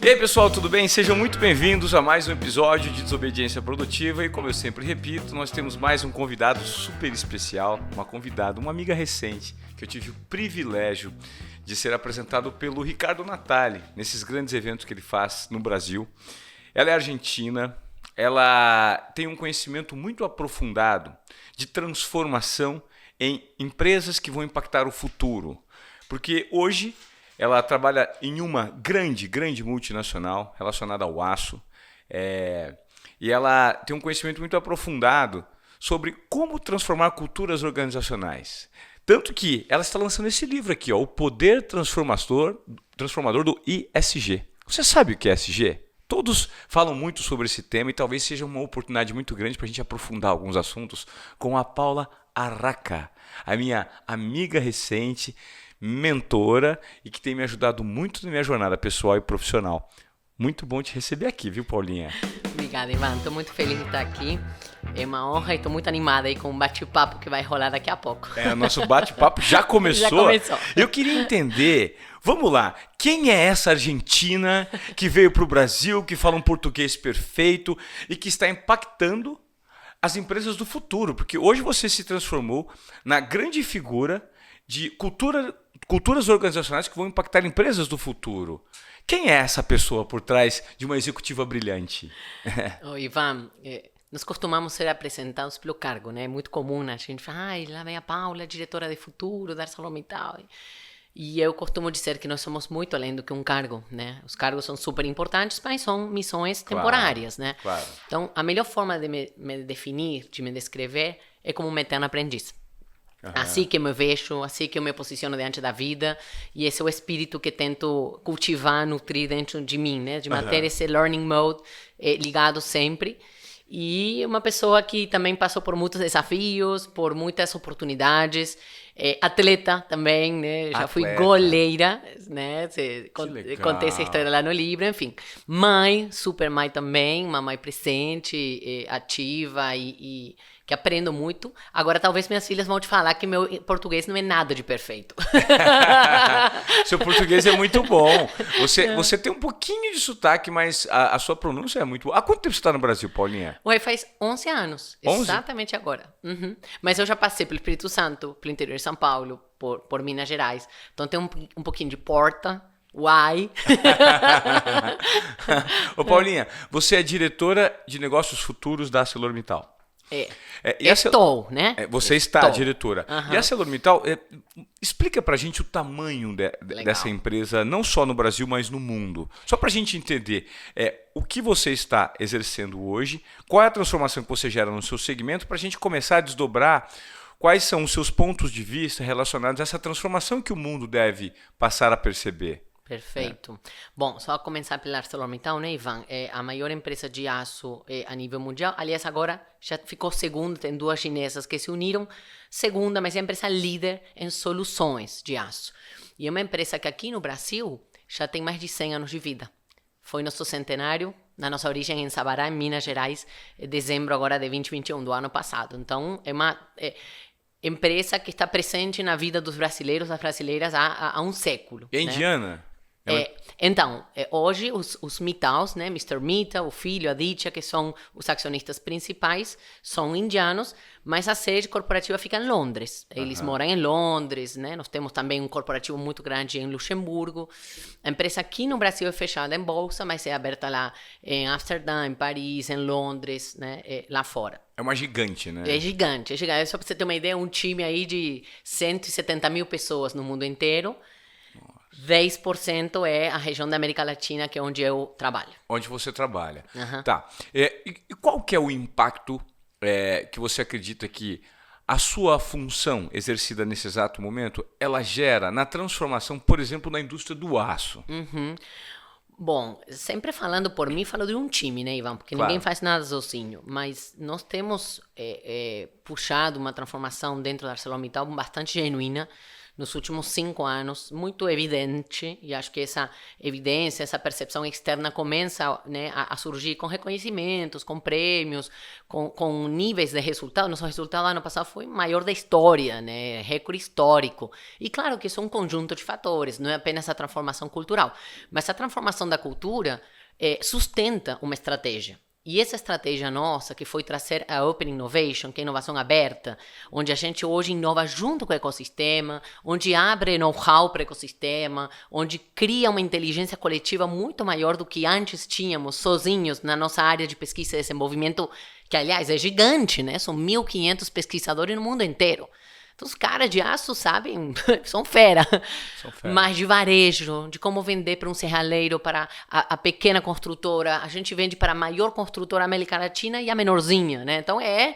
E aí pessoal, tudo bem? Sejam muito bem-vindos a mais um episódio de Desobediência Produtiva e como eu sempre repito, nós temos mais um convidado super especial, uma amiga recente que eu tive o privilégio de ser apresentado pelo Ricardo Natali nesses grandes eventos que ele faz no Brasil. Ela é argentina, ela tem um conhecimento muito aprofundado de transformação em empresas que vão impactar o futuro, porque hoje ela trabalha em uma grande multinacional relacionada ao aço e ela tem um conhecimento muito aprofundado sobre como transformar culturas organizacionais. Tanto que ela está lançando esse livro aqui, O Poder Transformador do ESG. Você sabe o que é ESG? Todos falam muito sobre esse tema e talvez seja uma oportunidade muito grande para a gente aprofundar alguns assuntos com a Paula Arraca, a minha amiga recente, mentora e que tem me ajudado muito na minha jornada pessoal e profissional. Muito bom te receber aqui, viu, Paulinha? Obrigada, Ivan. Estou muito feliz de estar aqui. É uma honra e estou muito animada aí com o bate-papo que vai rolar daqui a pouco. O nosso bate-papo já começou. Já começou. Eu queria entender, vamos lá, quem é essa argentina que veio para o Brasil, que fala um português perfeito e que está impactando as empresas do futuro? Porque hoje você se transformou na grande figura de culturas organizacionais que vão impactar empresas do futuro. Quem é essa pessoa por trás de uma executiva brilhante? Ivan, nós costumamos ser apresentados pelo cargo, né? É muito comum a gente falar, lá vem a Paula, diretora de futuro da ArcelorMittal. E eu costumo dizer que nós somos muito além do que um cargo, né? Os cargos são super importantes, mas são missões temporárias, né? Claro. Então, a melhor forma de me definir, de me descrever, é como um eterno aprendiz. Assim que eu me vejo, assim que eu me posiciono diante da vida, e esse é o espírito que tento cultivar, nutrir dentro de mim, né? De manter esse learning mode ligado sempre. E uma pessoa que também passou por muitos desafios, por muitas oportunidades, atleta também, né? Já fui goleira, né? Contei essa história lá no livro, enfim. Mãe, super mãe também, uma mãe presente, ativa e que aprendo muito. Agora, talvez minhas filhas vão te falar que meu português não é nada de perfeito. Seu português é muito bom. Você tem um pouquinho de sotaque, mas a sua pronúncia é muito boa. Há quanto tempo você está no Brasil, Paulinha? Ué, faz 11 anos. 11? Exatamente agora. Mas eu já passei pelo Espírito Santo, pelo interior de São Paulo, por Minas Gerais. Então tem um pouquinho de porta. Uai! Ô, Paulinha, você é diretora de negócios futuros da ArcelorMittal. Estou, né? Você está diretora. E a ArcelorMittal, explica pra gente o tamanho dessa empresa, não só no Brasil, mas no mundo. Só pra gente entender o que você está exercendo hoje, qual é a transformação que você gera no seu segmento, pra gente começar a desdobrar quais são os seus pontos de vista relacionados a essa transformação que o mundo deve passar a perceber. Perfeito. Bom, só começar pela ArcelorMittal, né, Ivan? É a maior empresa de aço a nível mundial. Aliás, agora já ficou segunda, tem duas chinesas que se uniram. Segunda, mas é a empresa líder em soluções de aço. E é uma empresa que aqui no Brasil já tem mais de 100 anos de vida. Foi nosso centenário, na nossa origem em Sabará, em Minas Gerais, em dezembro agora de 2021, do ano passado. Então, é uma empresa que está presente na vida dos brasileiros, das brasileiras há um século. É indiana? Então, hoje os Mittals, né, Mr. Mittal, o filho, a Aditya, que são os acionistas principais, são indianos, mas a sede corporativa fica em Londres. Eles moram em Londres, né? Nós temos também um corporativo muito grande em Luxemburgo. A empresa aqui no Brasil é fechada em bolsa, mas é aberta lá em Amsterdã, em Paris, em Londres, né, lá fora. É uma gigante, né? É gigante. Só para você ter uma ideia, um time aí de 170 mil pessoas no mundo inteiro. 10% é a região da América Latina, que é onde eu trabalho. Onde você trabalha. Tá. E qual que é o impacto que você acredita que a sua função exercida nesse exato momento, ela gera na transformação, por exemplo, na indústria do aço? Bom, sempre falando por mim, falo de um time, né, Ivan? Porque ninguém faz nada sozinho. Mas nós temos puxado uma transformação dentro da ArcelorMittal bastante genuína. nos últimos 5 anos, muito evidente, e acho que essa evidência, essa percepção externa começa, né, a surgir com reconhecimentos, com prêmios, com níveis de resultado. Nosso resultado ano passado foi o maior da história, né, recorde histórico. E claro que isso é um conjunto de fatores, não é apenas a transformação cultural, mas a transformação da cultura sustenta uma estratégia. E essa estratégia nossa, que foi trazer a Open Innovation, que é inovação aberta, onde a gente hoje inova junto com o ecossistema, onde abre know-how para o ecossistema, onde cria uma inteligência coletiva muito maior do que antes tínhamos sozinhos na nossa área de pesquisa e desenvolvimento, que, aliás, é gigante, né? São 1.500 pesquisadores no mundo inteiro. Então, os caras de aço, sabem, são fera. Mas de varejo, de como vender para um serralheiro, para a pequena construtora. A gente vende para a maior construtora da América Latina e a menorzinha, né? Então, é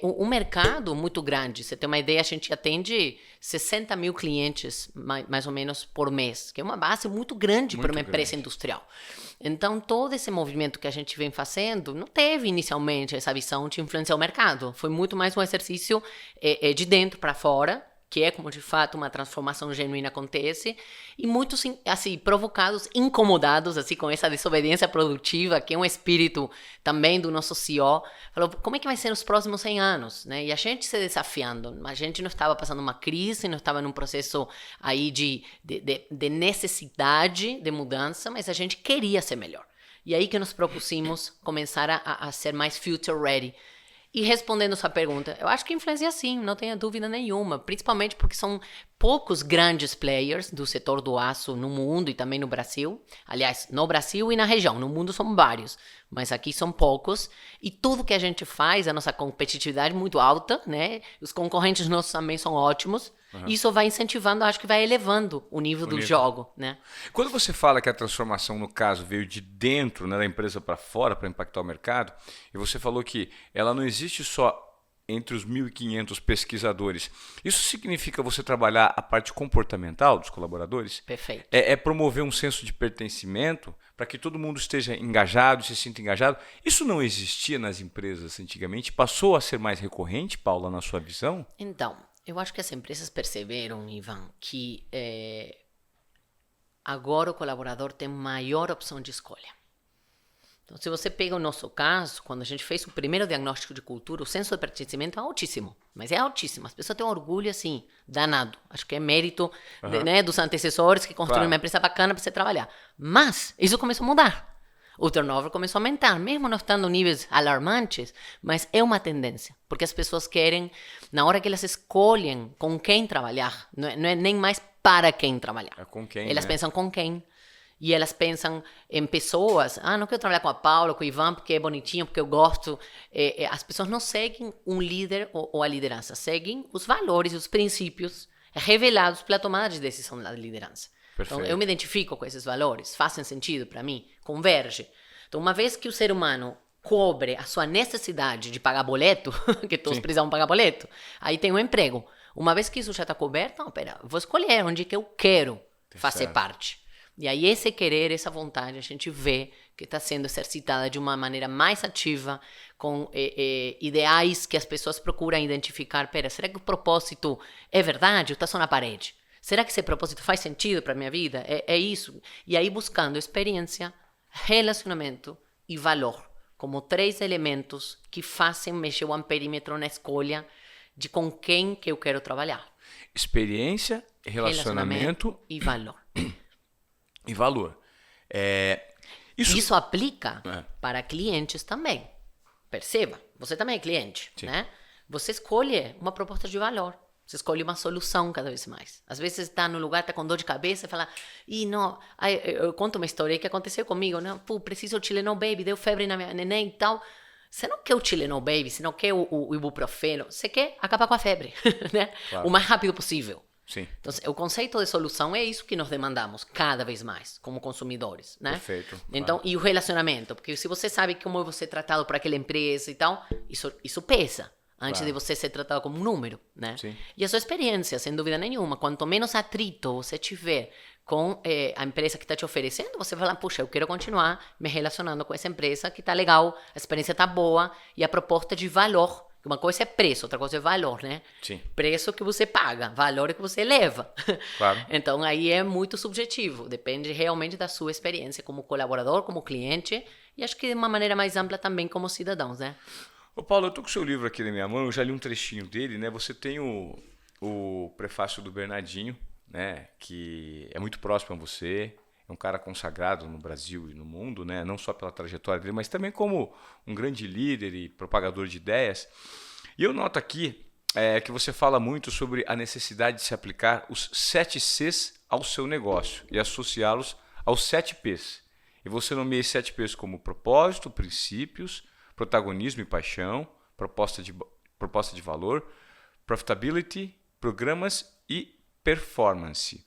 um mercado muito grande. Você tem uma ideia, a gente atende 60 mil clientes, mais ou menos, por mês, que é uma base muito grande para uma empresa industrial. Então, todo esse movimento que a gente vem fazendo não teve inicialmente essa visão de influenciar o mercado. Foi muito mais um exercício de dentro para fora, que é como de fato uma transformação genuína acontece, e muitos assim provocados, incomodados assim com essa desobediência produtiva, que é um espírito também do nosso CEO. Falou, como é que vai ser nos próximos 100 anos, né? E a gente se desafiando. A gente não estava passando uma crise, não estava num processo aí de necessidade de mudança, mas a gente queria ser melhor. E aí que nos propusemos começar a ser mais future ready. E respondendo sua pergunta, eu acho que influencia sim, não tenha dúvida nenhuma, principalmente porque são poucos grandes players do setor do aço no mundo e também no Brasil. Aliás, no Brasil e na região, no mundo são vários, mas aqui são poucos. E tudo que a gente faz, a nossa competitividade é muito alta, né? Os concorrentes nossos também são ótimos. Uhum. Isso vai incentivando, acho que vai elevando o nível do jogo, né? Quando você fala que a transformação, no caso, veio de dentro, né, da empresa para fora, para impactar o mercado, e você falou que ela não existe só entre os 1.500 pesquisadores. Isso significa você trabalhar a parte comportamental dos colaboradores? Perfeito. É promover um senso de pertencimento para que todo mundo esteja engajado, se sinta engajado. Isso não existia nas empresas antigamente? Passou a ser mais recorrente, Paula, na sua visão? Então, eu acho que as empresas perceberam, Ivan, que agora o colaborador tem maior opção de escolha. Então, se você pega o nosso caso, quando a gente fez o primeiro diagnóstico de cultura, o senso de pertencimento é altíssimo, mas é altíssimo. As pessoas têm um orgulho, assim, danado. Acho que é mérito dos antecessores que construíram uma empresa bacana para você trabalhar. Mas isso começou a mudar. O turnover começou a aumentar, mesmo não estando em níveis alarmantes, mas é uma tendência, porque as pessoas querem, na hora que elas escolhem com quem trabalhar, não é nem mais para quem trabalhar. É com quem, elas né? pensam com quem. E elas pensam em pessoas, não quero trabalhar com a Paula, com o Ivan, porque é bonitinho, porque eu gosto. As pessoas não seguem um líder ou a liderança, seguem os valores e os princípios revelados pela tomada de decisão da liderança. Perfeito. Então, eu me identifico com esses valores, fazem sentido para mim, converge. Então, uma vez que o ser humano cobre a sua necessidade de pagar boleto, que todos precisam pagar boleto, aí tem um emprego. Uma vez que isso já está coberto, vou escolher onde que eu quero fazer parte. E aí esse querer, essa vontade, a gente vê que está sendo exercitada de uma maneira mais ativa, com ideais que as pessoas procuram identificar. Será que o propósito é verdade ou está só na parede? Será que esse propósito faz sentido para a minha vida? É isso. E aí buscando experiência, relacionamento e valor, como 3 elementos que fazem mexer o amperímetro na escolha de com quem que eu quero trabalhar. Experiência, relacionamento e valor. E valor. Isso aplica para clientes também. Perceba, você também é cliente, né? Você escolhe uma proposta de valor. Você escolhe uma solução cada vez mais. Às vezes você está no lugar, está com dor de cabeça e fala, eu conto uma história que aconteceu comigo, né? Preciso de Tylenol Baby, deu febre na minha neném e tal. Você não quer o Tylenol Baby, você não quer o ibuprofeno, você quer acabar com a febre, né? Claro. O mais rápido possível. Sim. Então, o conceito de solução é isso que nós demandamos cada vez mais, como consumidores, né? Perfeito. Então, e o relacionamento, porque se você sabe como você é tratado por aquela empresa e tal, isso pesa, antes de você ser tratado como um número, né? Sim. E a sua experiência, sem dúvida nenhuma, quanto menos atrito você tiver com a empresa que está te oferecendo, você vai falar, puxa, eu quero continuar me relacionando com essa empresa que está legal, a experiência está boa e a proposta de valor Uma coisa é preço, outra coisa é valor, né? Sim. Preço que você paga, valor que você leva. Claro. Então, aí é muito subjetivo. Depende realmente da sua experiência como colaborador, como cliente, e acho que de uma maneira mais ampla também como cidadãos, né? Ô Paulo, eu tô com o seu livro aqui na minha mão, eu já li um trechinho dele, né? Você tem o prefácio do Bernardinho, né? Que é muito próximo a você, é um cara consagrado no Brasil e no mundo, né? Não só pela trajetória dele, mas também como um grande líder e propagador de ideias. E eu noto aqui que você fala muito sobre a necessidade de se aplicar os 7 Cs ao seu negócio e associá-los aos 7 Ps. E você nomeia esses 7 Ps como propósito, princípios, protagonismo e paixão, proposta de valor, profitability, programas e performance.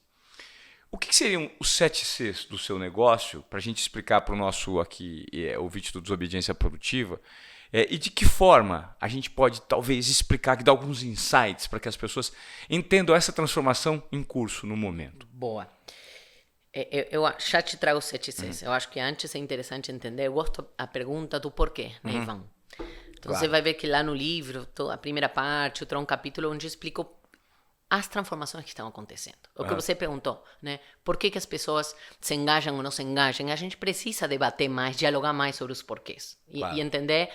O que seriam os 7 Cs do seu negócio, para a gente explicar para o nosso aqui, ouvinte do Desobediência Produtiva, e de que forma a gente pode talvez explicar, dar alguns insights para que as pessoas entendam essa transformação em curso no momento? Boa. Eu já te trago os 7 Cs. Eu acho que antes é interessante entender, eu gosto da pergunta do porquê, né, Ivan? Então você vai ver que lá no livro, a primeira parte, eu trago um capítulo onde eu explico as transformações que estão acontecendo. O que você perguntou, né? Por que as pessoas se engajam ou não se engajam? A gente precisa debater mais, dialogar mais sobre os porquês. E entender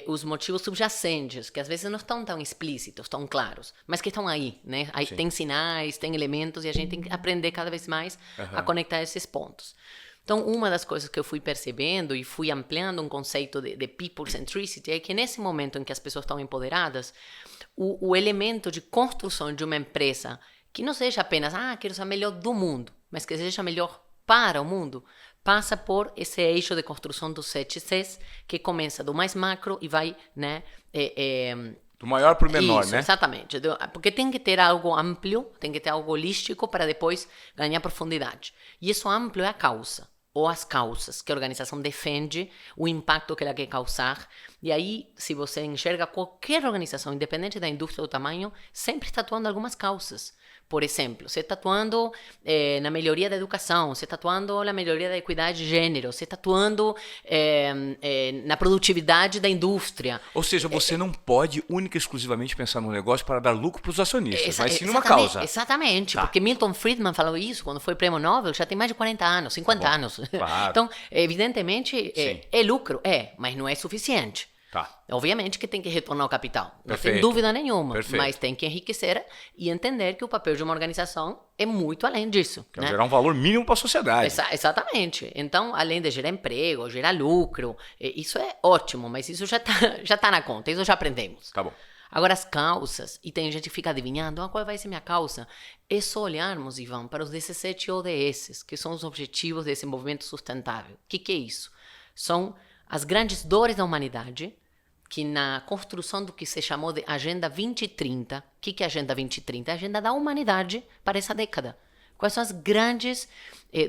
os motivos subjacentes, que às vezes não estão tão explícitos, tão claros, mas que estão aí, né? Aí tem sinais, tem elementos, e a gente tem que aprender cada vez mais a conectar esses pontos. Então, uma das coisas que eu fui percebendo e fui ampliando um conceito de people centricity é que nesse momento em que as pessoas estão empoderadas, o elemento de construção de uma empresa que não seja apenas, quero ser a melhor do mundo, mas que seja melhor para o mundo, passa por esse eixo de construção dos 7 Cs, que começa do mais macro e vai, né? Do maior para o menor, isso, né? Exatamente. Porque tem que ter algo amplo, tem que ter algo holístico para depois ganhar profundidade. E isso amplo é a causa, ou as causas que a organização defende, o impacto que ela quer causar. E aí, se você enxerga qualquer organização, independente da indústria ou do tamanho, sempre está atuando algumas causas. Por exemplo, você está atuando na melhoria da educação, você está atuando na melhoria da equidade de gênero, você está atuando na produtividade da indústria. Ou seja, você não pode única e exclusivamente pensar no negócio para dar lucro para os acionistas, mas sim numa causa. Exatamente, porque Milton Friedman falou isso quando foi prêmio Nobel, já tem mais de 40 anos, 50 anos. Claro. Então, evidentemente, é lucro, mas não é suficiente. Tá. Obviamente que tem que retornar o capital, não Perfeito. tem dúvida nenhuma, Perfeito. mas tem que enriquecer e entender que o papel de uma organização é muito além disso. Quer gerar um valor mínimo para a sociedade. Exatamente. Então, além de gerar emprego, gerar lucro, isso é ótimo, mas isso já tá na conta, isso já aprendemos. Tá bom. Agora, as causas, e tem gente que fica adivinhando, qual vai ser minha causa? É só olharmos, Ivan, para os 17 ODS, que são os Objetivos de Desenvolvimento Sustentável. O que é isso? São as grandes dores da humanidade, que na construção do que se chamou de Agenda 2030, o que é a Agenda 2030? É a agenda da humanidade para essa década. Quais são as grandes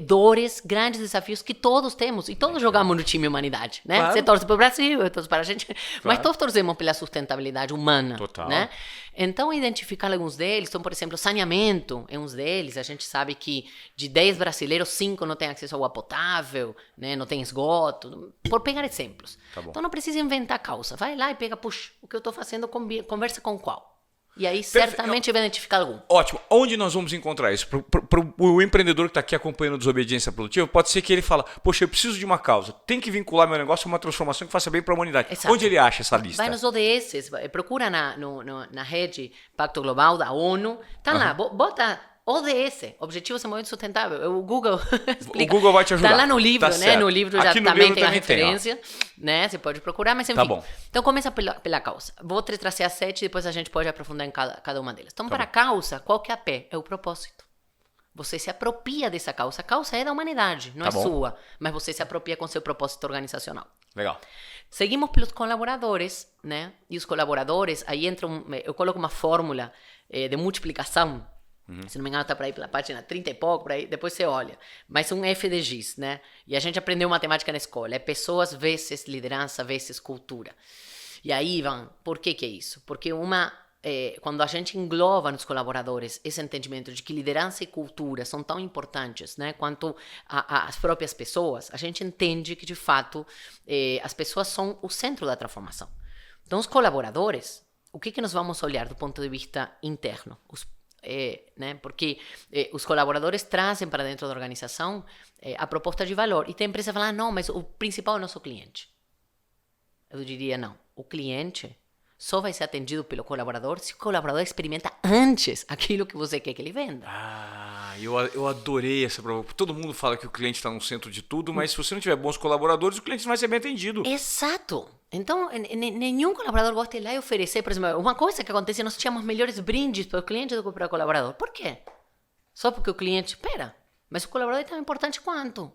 dores, grandes desafios que todos temos, e todos jogamos no time humanidade, né? Claro. Você torce para o Brasil, eu torço para a gente, Claro. mas todos torcemos pela sustentabilidade humana. Total. Né? Então, identificar alguns deles, então, por exemplo, saneamento é um deles. A gente sabe que de 10 brasileiros, 5 não têm acesso à água potável, né? Não tem esgoto, por pegar exemplos. Tá bom. Então, não precisa inventar causa. Vai lá e pega, puxa, o que eu estou fazendo, conversa com qual? E aí, certamente, vai identificar algum. Ótimo. Onde nós vamos encontrar isso? Para o empreendedor que está aqui acompanhando a Desobediência Produtiva, pode ser que ele fala, poxa, eu preciso de uma causa, tem que vincular meu negócio a uma transformação que faça bem para a humanidade. Exato. Onde ele acha essa lista? Vai nos ODS, procura na rede Pacto Global da ONU, tá lá, bota ODS, Objetivos de Desenvolvimento Sustentável. O Google explica. O Google vai te ajudar. Tá lá no livro, Tá né? certo. No livro já Aqui no também livro tem a também tem, referência, né? Você pode procurar, mas enfim. Tá bom. Então começa pela causa. Vou te trazer as 7 e depois a gente pode aprofundar em cada uma delas. Então, para a causa, qual que é a P? É o propósito. Você se apropria dessa causa. A causa é da humanidade, não é sua. Mas você se apropria com seu propósito organizacional. Legal. Seguimos pelos colaboradores, né? E os colaboradores, aí entra eu coloco uma fórmula de multiplicação. Se não me engano, está para aí pela página 30 e pouco, por aí, depois você olha. Mas um F de Giz, né? E a gente aprendeu matemática na escola. É pessoas vezes liderança vezes cultura. E aí, Ivan, por que é isso? Porque quando a gente engloba nos colaboradores esse entendimento de que liderança e cultura são tão importantes, né, quanto as próprias pessoas, a gente entende que, de fato, as pessoas são o centro da transformação. Então, os colaboradores o que nós vamos olhar do ponto de vista interno? Né? Porque os colaboradores trazem para dentro da organização a proposta de valor. E tem empresa que fala, não, mas o principal é o nosso cliente. Eu diria, não. O cliente só vai ser atendido pelo colaborador se o colaborador experimenta antes aquilo que você quer que ele venda. Eu adorei essa proposta. Todo mundo fala que o cliente está no centro de tudo, mas se você não tiver bons colaboradores, o cliente não vai ser bem atendido. Exato. Então, nenhum colaborador gosta de ir lá e oferecer, por exemplo, uma coisa que acontece, nós tínhamos melhores brindes para o cliente do que para o colaborador. Por quê? Só porque o cliente, mas o colaborador é tão importante quanto.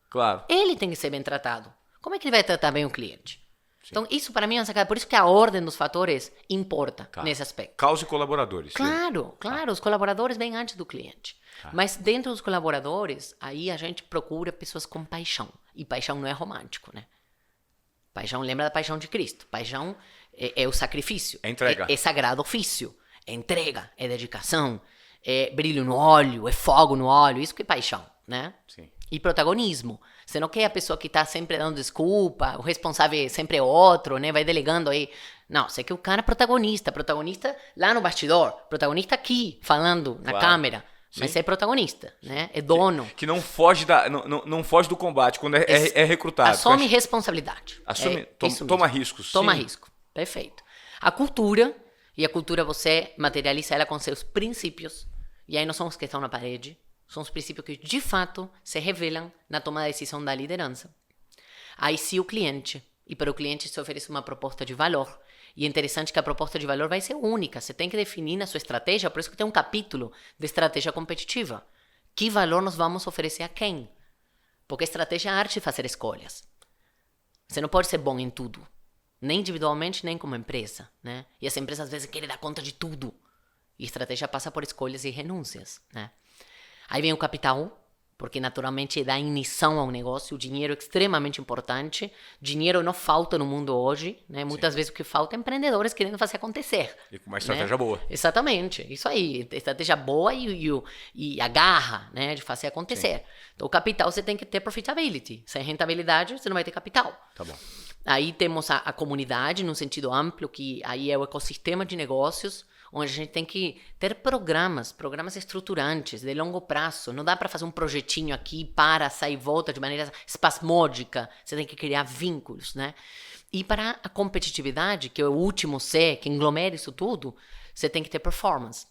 Claro. Ele tem que ser bem tratado. Como é que ele vai tratar bem o cliente? Sim. Então, isso para mim é uma sacada. Por isso que a ordem dos fatores importa nesse aspecto. Causa e colaboradores. Claro. Os colaboradores vêm antes do cliente. Mas dentro dos colaboradores, aí a gente procura pessoas com paixão. E paixão não é romântico, né? Paixão, lembra da paixão de Cristo. Paixão é o sacrifício. É entrega. É sagrado ofício. É entrega, é dedicação, é brilho no olho, é fogo no olho. Isso que é paixão, né? Sim. E protagonismo. Você não quer a pessoa que está sempre dando desculpa, o responsável sempre é outro, né? Vai delegando aí. Não, você quer o cara protagonista lá no bastidor, protagonista aqui, falando na câmera. Sim. Mas é protagonista, né? É dono. Que não foge não foge do combate quando é recrutado. Assume responsabilidade. Toma riscos. Toma risco. Perfeito. A cultura você materializa ela com seus princípios. E aí não são os que estão na parede. São os princípios que, de fato, se revelam na toma da decisão da liderança. Aí sim o cliente. E para o cliente se oferece uma proposta de valor. E é interessante que a proposta de valor vai ser única. Você tem que definir na sua estratégia, por isso que tem um capítulo de estratégia competitiva. Que valor nós vamos oferecer a quem? Porque estratégia é a arte de fazer escolhas. Você não pode ser bom em tudo. Nem individualmente, nem como empresa, né? E as empresas às vezes querem dar conta de tudo. E estratégia passa por escolhas e renúncias, né? Aí vem o capital, porque naturalmente dá ignição ao negócio. O dinheiro é extremamente importante. Dinheiro não falta no mundo hoje, né? Muitas vezes o que falta é empreendedores querendo fazer acontecer. E com uma estratégia boa. Exatamente, isso aí. Estratégia boa e a garra, né, de fazer acontecer. Sim. Então o capital você tem que ter profitability. Sem rentabilidade você não vai ter capital. Tá bom. Aí temos a comunidade, num sentido amplo, que aí é o ecossistema de negócios, onde a gente tem que ter programas estruturantes, de longo prazo. Não dá para fazer um projetinho aqui, sai e volta de maneira espasmódica. Você tem que criar vínculos, né? E para a competitividade, que é o último C, que englomera isso tudo, você tem que ter performance.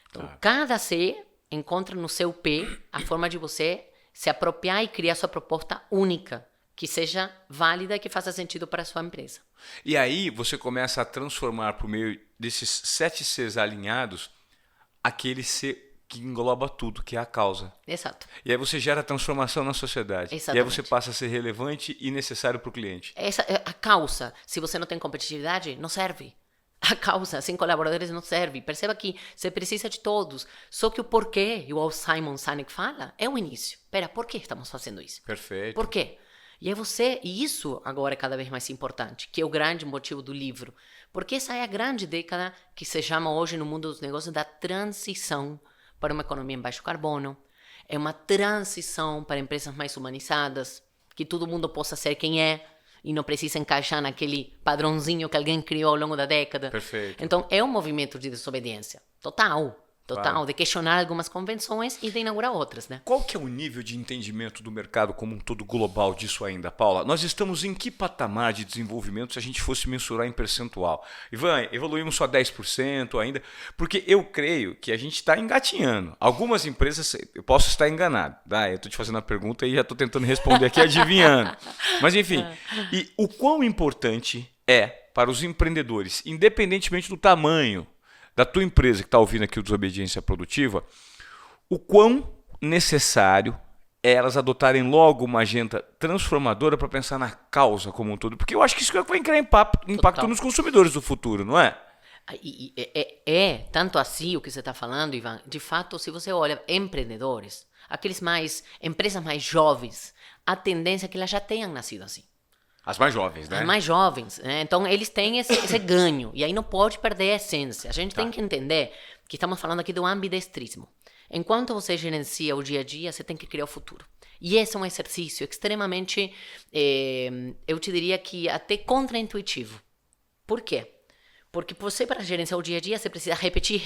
Então, cada C encontra no seu P a forma de você se apropriar e criar sua proposta única, que seja válida e que faça sentido para a sua empresa. E aí você começa a transformar, por meio desses 7 Cs alinhados, aquele C que engloba tudo, que é a causa. Exato. E aí você gera transformação na sociedade. Exatamente. E aí você passa a ser relevante e necessário para o cliente. A causa, se você não tem competitividade, não serve. A causa, sem colaboradores, não serve. Perceba que você precisa de todos. Só que o porquê, igual o Simon Sinek fala, é o início. Por que estamos fazendo isso? Perfeito. Por quê? E isso agora é cada vez mais importante, que é o grande motivo do livro. Porque essa é a grande década que se chama hoje no mundo dos negócios da transição para uma economia em baixo carbono. É uma transição para empresas mais humanizadas, que todo mundo possa ser quem é e não precisa encaixar naquele padrãozinho que alguém criou ao longo da década. Perfeito. Então é um movimento de desobediência total. Claro. De questionar algumas convenções e de inaugurar outras, né? Qual que é o nível de entendimento do mercado como um todo global disso ainda, Paula? Nós estamos em que patamar de desenvolvimento se a gente fosse mensurar em percentual? Ivan, evoluímos só 10% ainda, porque eu creio que a gente está engatinhando. Algumas empresas, eu posso estar enganado, tá? Eu estou te fazendo a pergunta e já estou tentando responder aqui adivinhando. Mas enfim, e o quão importante é para os empreendedores, independentemente do tamanho da tua empresa que está ouvindo aqui o Desobediência Produtiva, o quão necessário é elas adotarem logo uma agenda transformadora para pensar na causa como um todo. Porque eu acho que isso vai criar impacto nos consumidores do futuro, não é? Tanto assim o que você está falando, Ivan. De fato, se você olha empreendedores, empresas mais jovens, a tendência é que elas já tenham nascido assim. As mais jovens, né? As mais jovens, né? Então eles têm esse ganho, e aí não pode perder a essência. A gente tem que entender que estamos falando aqui do ambidestrismo. Enquanto você gerencia o dia a dia, você tem que criar o futuro. E esse é um exercício extremamente, eu te diria que até contraintuitivo. Por quê? Porque você, para gerenciar o dia a dia, você precisa repetir,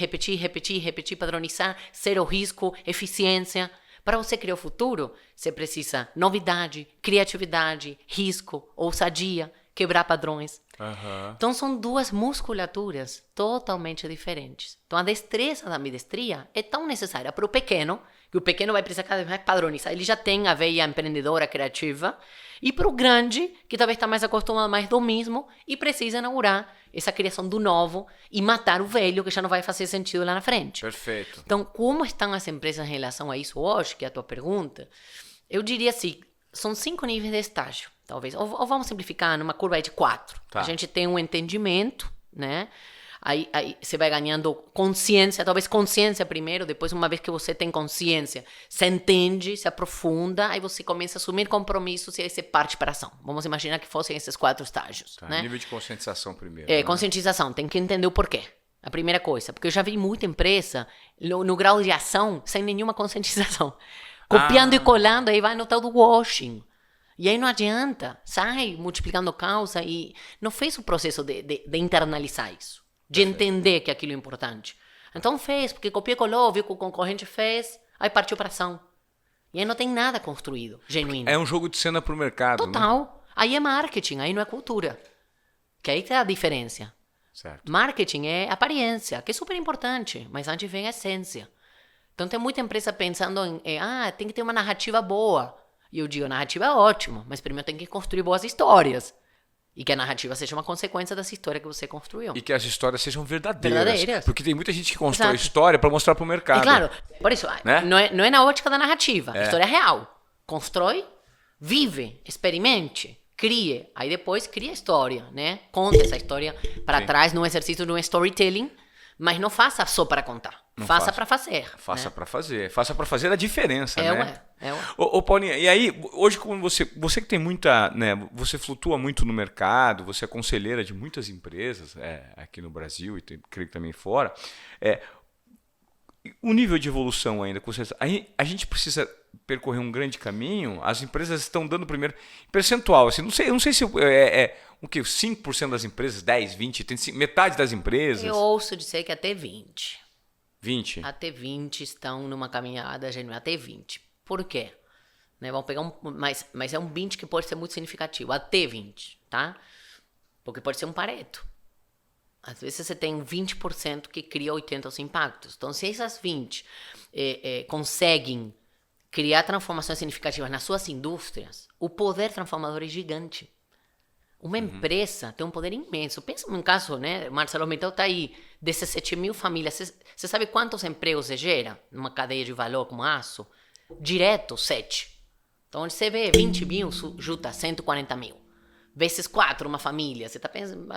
padronizar, zero risco, eficiência. Para você criar o futuro, você precisa novidade, criatividade, risco, ousadia, quebrar padrões. Então, são duas musculaturas totalmente diferentes. Então, a destreza da ambidestria é tão necessária para o pequeno, que o pequeno vai precisar cada vez mais padronizar. Ele já tem a veia empreendedora, criativa. E para o grande, que talvez está mais acostumado mais do mesmo, e precisa inaugurar essa criação do novo e matar o velho, que já não vai fazer sentido lá na frente. Perfeito. Então, como estão as empresas em relação a isso hoje, que é a tua pergunta? Eu diria assim, são 5 níveis de estágio, talvez. Ou vamos simplificar numa curva aí de 4. Tá. A gente tem um entendimento, né? Aí você vai ganhando consciência, talvez consciência primeiro, depois uma vez que você tem consciência, você entende, se aprofunda, aí você começa a assumir compromissos e aí você parte para a ação. Vamos imaginar que fossem esses 4 estágios. Tá, né? nível de conscientização primeiro. É, né? conscientização, tem que entender o porquê. A primeira coisa, porque eu já vi muita empresa no grau de ação sem nenhuma conscientização. Copiando e colando, aí vai no tal do washing. E aí não adianta, sai multiplicando causa e não fez o processo de internalizar isso. De entender que aquilo é importante. Então fez, porque copiou e colou, viu que o concorrente fez, aí partiu para ação. E aí não tem nada construído, genuíno. É um jogo de cena pro mercado, Total. né? Aí é marketing, aí não é cultura. Que aí tá a diferença. Certo. Marketing é aparência, que é super importante, mas antes vem a essência. Então tem muita empresa pensando em, tem que ter uma narrativa boa. E eu digo, narrativa é ótimo, mas primeiro tem que construir boas histórias. E que a narrativa seja uma consequência dessa história que você construiu. E que as histórias sejam verdadeiras. Porque tem muita gente que constrói Exato. história para mostrar pro mercado. E claro, por isso, Né? não é na ótica da narrativa. A história é real. Constrói, vive, experimente, crie. Aí depois cria a história, né? Conta essa história para trás num exercício de um storytelling, mas não faça só para contar. Faça para fazer. Faça né? para fazer. Faça para fazer a diferença, né? Ué. Ô, Paulinha, e aí, hoje como você que tem muita, né, você flutua muito no mercado, você é conselheira de muitas empresas aqui no Brasil e creio que também fora, o nível de evolução ainda, a gente precisa percorrer um grande caminho, as empresas estão dando primeiro percentual, assim, não sei se o que 5% das empresas, 10, 20, metade das empresas. Eu ouço dizer que até 20. 20. Até 20 estão numa caminhada genuína, até 20. Por quê? Né, vamos pegar mas é um 20 que pode ser muito significativo, até 20, tá? Porque pode ser um Pareto. Às vezes você tem 20% que cria 80% dos impactos. Então, se essas 20 conseguem criar transformações significativas nas suas indústrias, o poder transformador é gigante. Uma empresa tem um poder imenso. Pensa num caso, né? Marcelo Mental está aí, 17 mil famílias. Você sabe quantos empregos se gera numa cadeia de valor como a Aço? Direto, 7. Então, onde você vê 20 mil, junta 140 mil. Vezes 4, uma família. Você está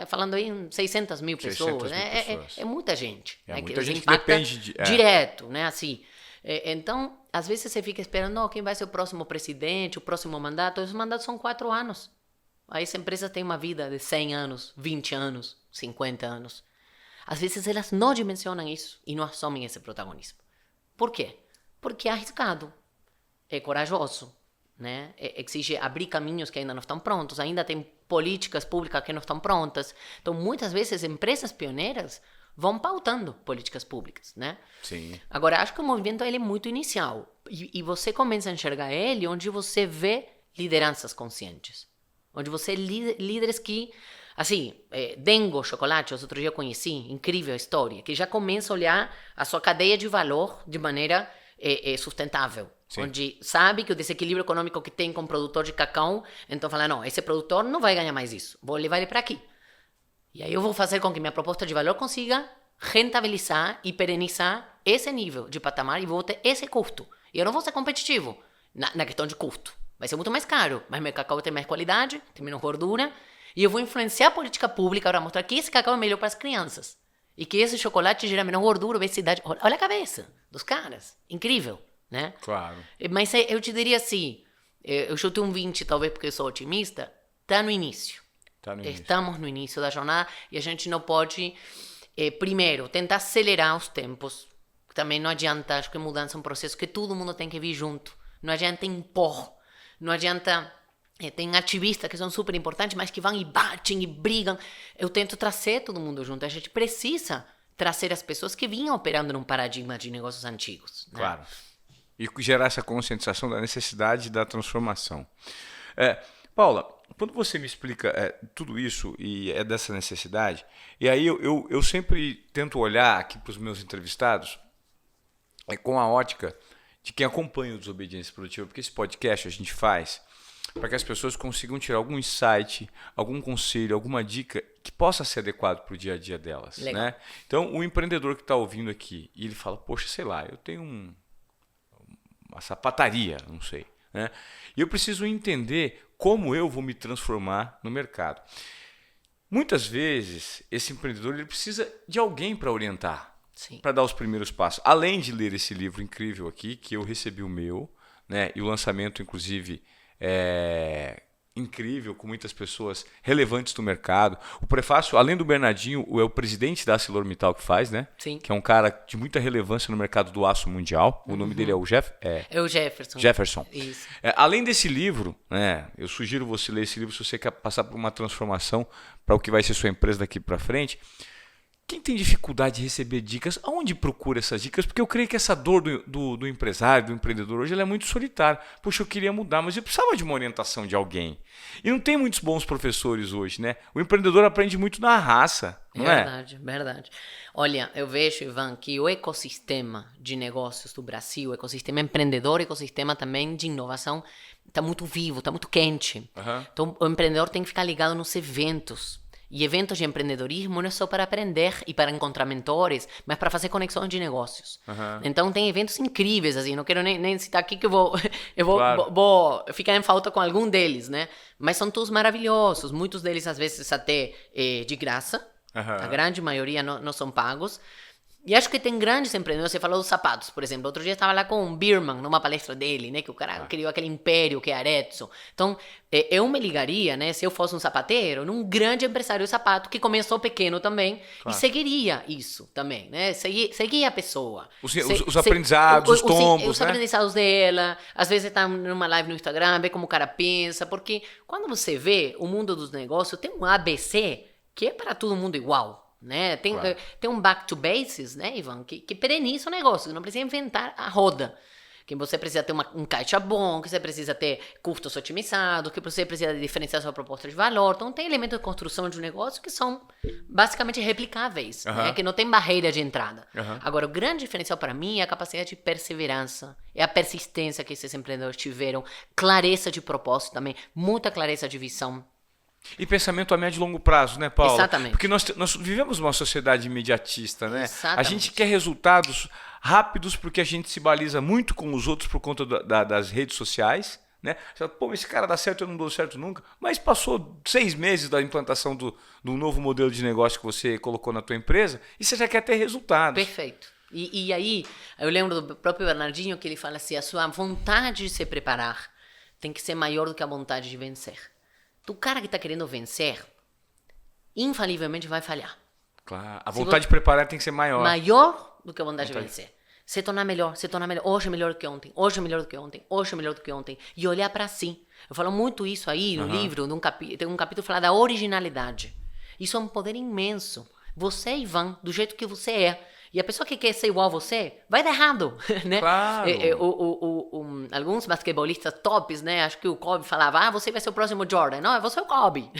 falando aí em 600 mil pessoas. 600 mil pessoas. É muita gente. É né? muita Que gente impacta depende de... direto, né? Assim. Então, às vezes você fica esperando, quem vai ser o próximo presidente, o próximo mandato. Os mandatos são 4 anos. Aí essa empresa tem uma vida de 100 anos, 20 anos, 50 anos. Às vezes elas não dimensionam isso e não assumem esse protagonismo. Por quê? Porque é arriscado, é corajoso, né? Exige abrir caminhos que ainda não estão prontos, ainda tem políticas públicas que não estão prontas. Então, muitas vezes, empresas pioneiras vão pautando políticas públicas, né? Sim. Agora, acho que o movimento ele é muito inicial. E você começa a enxergar ele onde você vê lideranças conscientes. Onde você líderes que, assim, Dengo Chocolate, outro dia eu conheci, incrível a história, que já começa a olhar a sua cadeia de valor de maneira sustentável. Sim. Onde sabe que o desequilíbrio econômico que tem com o produtor de cacau, então fala, não, esse produtor não vai ganhar mais isso, vou levar ele para aqui. E aí eu vou fazer com que minha proposta de valor consiga rentabilizar e perenizar esse nível de patamar e vou ter esse custo. E eu não vou ser competitivo na questão de custo. Vai ser muito mais caro, mas meu cacau tem mais qualidade, tem menos gordura, e eu vou influenciar a política pública para mostrar que esse cacau é melhor para as crianças. E que esse chocolate gera menos gordura, obesidade. Olha a cabeça dos caras. Incrível, né? Claro. Mas eu te diria assim, eu chutei um 20, talvez porque eu sou otimista, está no início. Estamos no início da jornada e a gente não pode, primeiro, tentar acelerar os tempos. Também não adianta, acho que mudança é um processo que todo mundo tem que vir junto. Não adianta impor. Não adianta Tem ativistas que são super importantes, mas que vão e batem e brigam. Eu tento trazer todo mundo junto. A gente precisa trazer as pessoas que vinham operando num paradigma de negócios antigos. Né? Claro. E gerar essa conscientização da necessidade da transformação. Paula, quando você me explica tudo isso e é dessa necessidade, e aí eu sempre tento olhar aqui para os meus entrevistados com a ótica de quem acompanha o Desobediência Produtiva, porque esse podcast a gente faz para que as pessoas consigam tirar algum insight, algum conselho, alguma dica que possa ser adequado para o dia a dia delas. Né? Então, o empreendedor que está ouvindo aqui, e ele fala, poxa, sei lá, eu tenho uma sapataria, não sei. Né? E eu preciso entender como eu vou me transformar no mercado. Muitas vezes, esse empreendedor ele precisa de alguém para orientar, para dar os primeiros passos. Além de ler esse livro incrível aqui, que eu recebi o meu, né? E o lançamento, inclusive, incrível, com muitas pessoas relevantes do mercado. O prefácio, além do Bernardinho, é o presidente da ArcelorMittal que faz, né? Sim. Que é um cara de muita relevância no mercado do aço mundial. O nome dele é o É o Jefferson. Jefferson. Isso. Além desse livro, né? Eu sugiro você ler esse livro se você quer passar por uma transformação para o que vai ser sua empresa daqui para frente. Quem tem dificuldade de receber dicas, aonde procura essas dicas? Porque eu creio que essa dor do empresário, do empreendedor hoje, ela é muito solitária. Puxa, eu queria mudar, mas eu precisava de uma orientação de alguém. E não tem muitos bons professores hoje, né? O empreendedor aprende muito na raça, não é? Verdade, verdade. Olha, eu vejo, Ivan, que o ecossistema de negócios do Brasil, o ecossistema empreendedor, o ecossistema também de inovação, está muito vivo, está muito quente. Então, o empreendedor tem que ficar ligado nos eventos. E eventos de empreendedorismo não é só para aprender e para encontrar mentores, mas para fazer conexões de negócios. Então tem eventos incríveis, assim, não quero nem citar aqui que eu vou ficar em falta com algum deles, né? Mas são todos maravilhosos, muitos deles às vezes até de graça, a grande maioria não são pagos. E acho que tem grandes empreendedores, você falou dos sapatos, por exemplo. Outro dia eu estava lá com o Birman, numa palestra dele, né? Que o cara criou aquele império que é Arezzo. Então, eu me ligaria, né? Se eu fosse um sapateiro, num grande empresário de sapato que começou pequeno também e seguiria isso também, né? Seguia a pessoa. Os aprendizados, os tombos, os aprendizados dela. Às vezes você tá numa live no Instagram, vê como o cara pensa. Porque quando você vê o mundo dos negócios, tem um ABC que é para todo mundo igual. Né? Tem um back to bases, né, Ivan, que pereniza o negócio, não precisa inventar a roda, que você precisa ter um caixa bom, que você precisa ter custos otimizados, que você precisa diferenciar sua proposta de valor. Então tem elementos de construção de um negócio que são basicamente replicáveis, né? Que não tem barreira de entrada. Agora, o grande diferencial para mim é a capacidade de perseverança, é a persistência que esses empreendedores tiveram, clareza de propósito também, muita clareza de visão. E pensamento a médio e longo prazo, né, Paula? Exatamente. Porque nós vivemos numa sociedade imediatista, né? Exatamente. A gente quer resultados rápidos porque a gente se baliza muito com os outros por conta das redes sociais, né? Você fala, pô, esse cara dá certo, eu não dou certo nunca. Mas passou 6 meses da implantação do novo modelo de negócio que você colocou na tua empresa e você já quer ter resultados. Perfeito. E aí, eu lembro do próprio Bernardinho que ele fala assim, a sua vontade de se preparar tem que ser maior do que a vontade de vencer. O cara que está querendo vencer, infalivelmente vai falhar. Claro, a vontade de preparar tem que ser maior. Maior do que a vontade de vencer. Se tornar melhor. Hoje é melhor do que ontem. Hoje é melhor do que ontem. Hoje é melhor do que ontem. E olhar para si. Eu falo muito isso aí no livro, tem um capítulo falando da originalidade. Isso é um poder imenso. Você, Ivan, do jeito que você é. E a pessoa que quer ser igual a você, vai dar errado, né? Claro. Alguns basquetebolistas tops, né? Acho que o Kobe falava, você vai ser o próximo Jordan. Não, é você o Kobe.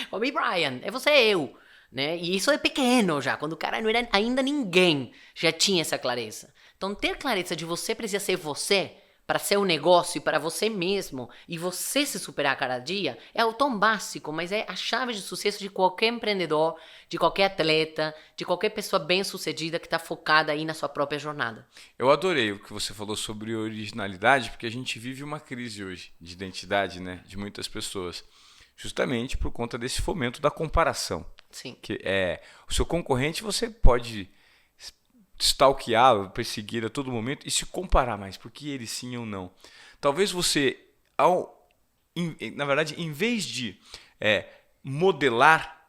Kobe Bryant, é você eu. Né? E isso é pequeno já, quando o cara não era ainda ninguém, já tinha essa clareza. Então, ter clareza de você precisa ser você, para ser um negócio e para você mesmo, e você se superar a cada dia, é o tom básico, mas é a chave de sucesso de qualquer empreendedor, de qualquer atleta, de qualquer pessoa bem-sucedida que está focada aí na sua própria jornada. Eu adorei o que você falou sobre originalidade, porque a gente vive uma crise hoje de identidade, né, de muitas pessoas, justamente por conta desse fomento da comparação. Sim. Que o seu concorrente você pode stalkear, perseguir a todo momento e se comparar mais, porque ele sim ou não. Talvez você, na verdade, em vez de modelar,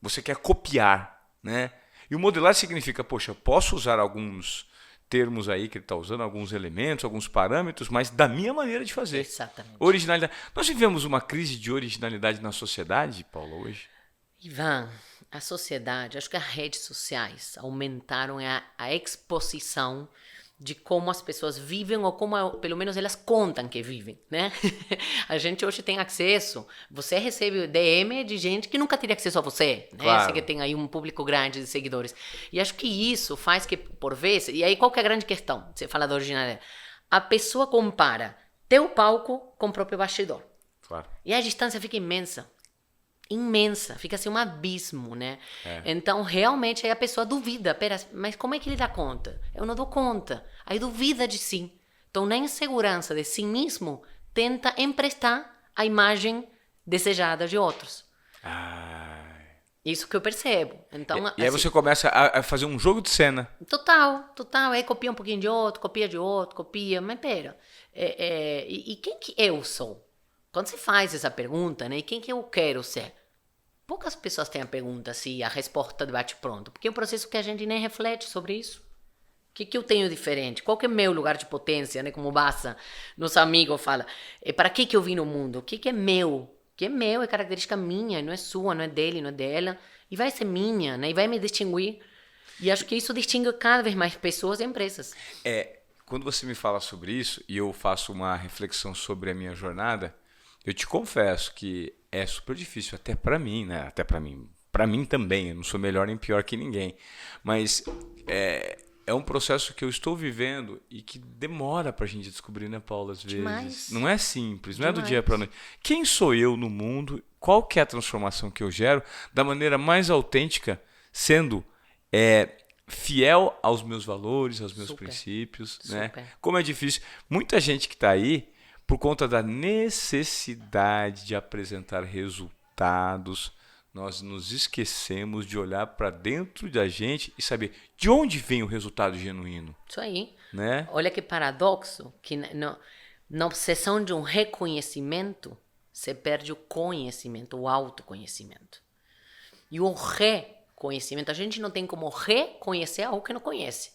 você quer copiar, né? E o modelar significa, poxa, posso usar alguns termos aí que ele está usando, alguns elementos, alguns parâmetros, mas da minha maneira de fazer. Exatamente. Originalidade. Nós vivemos uma crise de originalidade na sociedade, Paulo, hoje? Ivan, a sociedade, acho que as redes sociais aumentaram a exposição de como as pessoas vivem ou como, pelo menos, elas contam que vivem, né? A gente hoje tem acesso, você recebe DM de gente que nunca teria acesso a você, né? Claro. Você que tem aí um público grande de seguidores. E acho que isso faz que, por vezes, e aí qual que é a grande questão? Você fala da originalidade. A pessoa compara teu palco com o próprio bastidor. Claro. E a distância fica imensa. Imensa, fica assim um abismo, né? Então, realmente, aí a pessoa duvida, pera, mas como é que ele dá conta? Eu não dou conta. Aí duvida de si. Então, na insegurança de si mesmo, tenta emprestar a imagem desejada de outros. Isso que eu percebo. Então, E aí você começa a fazer um jogo de cena. Total. Aí copia um pouquinho de outro, copia. Mas pera, e quem que eu sou? Quando você faz essa pergunta, né? E quem que eu quero ser? Poucas pessoas têm a pergunta se a resposta de bate-pronto. Porque é um processo que a gente nem reflete sobre isso. O que eu tenho diferente? Qual que é meu lugar de potência, né? Como o Bassa, nosso amigo, fala. Para que eu vim no mundo? O que é meu? O que é meu é característica minha, não é sua, não é dele, não é dela. E vai ser minha, né? E vai me distinguir. E acho que isso distingue cada vez mais pessoas e empresas. Quando você me fala sobre isso e eu faço uma reflexão sobre a minha jornada, eu te confesso que é super difícil, até para mim, né? Até para mim também, eu não sou melhor nem pior que ninguém. Mas é um processo que eu estou vivendo e que demora pra gente descobrir, né, Paula, às vezes. Demais. Não é simples, não é do Demais. dia pra noite. Quem sou eu no mundo? Qual que é a transformação que eu gero da maneira mais autêntica, sendo fiel aos meus valores, aos meus Super. princípios, né? Super. Como é difícil. Muita gente que está aí, por conta da necessidade de apresentar resultados, nós nos esquecemos de olhar para dentro da gente e saber de onde vem o resultado genuíno, Isso aí. né? Olha que paradoxo, que na obsessão de um reconhecimento, você perde o conhecimento, o autoconhecimento. E o reconhecimento, a gente não tem como reconhecer algo que não conhece.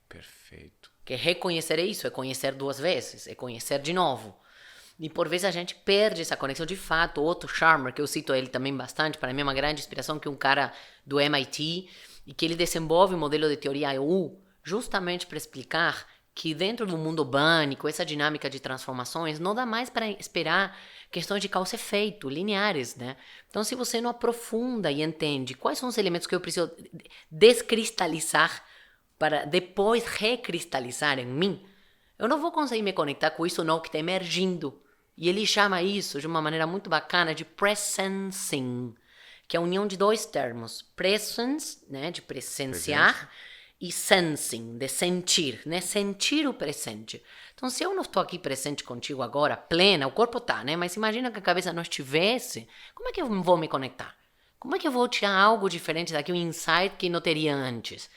Perfeito. Que reconhecer é isso, é conhecer duas vezes, é conhecer de novo. E por vezes a gente perde essa conexão de fato. Otto Scharmer, que eu cito ele também bastante, para mim é uma grande inspiração, que é um cara do MIT, e que ele desenvolve um modelo de teoria EU justamente para explicar que dentro do mundo urbânico, essa dinâmica de transformações, não dá mais para esperar questões de causa e efeito, lineares, né? Então, se você não aprofunda e entende quais são os elementos que eu preciso descristalizar para depois recristalizar em mim, eu não vou conseguir me conectar com isso não que está emergindo. E ele chama isso de uma maneira muito bacana de presencing, que é a união de dois termos. Presence, né, de presenciar, e sensing, de sentir, né, sentir o presente. Então, se eu não estou aqui presente contigo agora, plena, o corpo está, né, mas imagina que a cabeça não estivesse, como é que eu vou me conectar? Como é que eu vou tirar algo diferente daqui, um insight que não teria antes?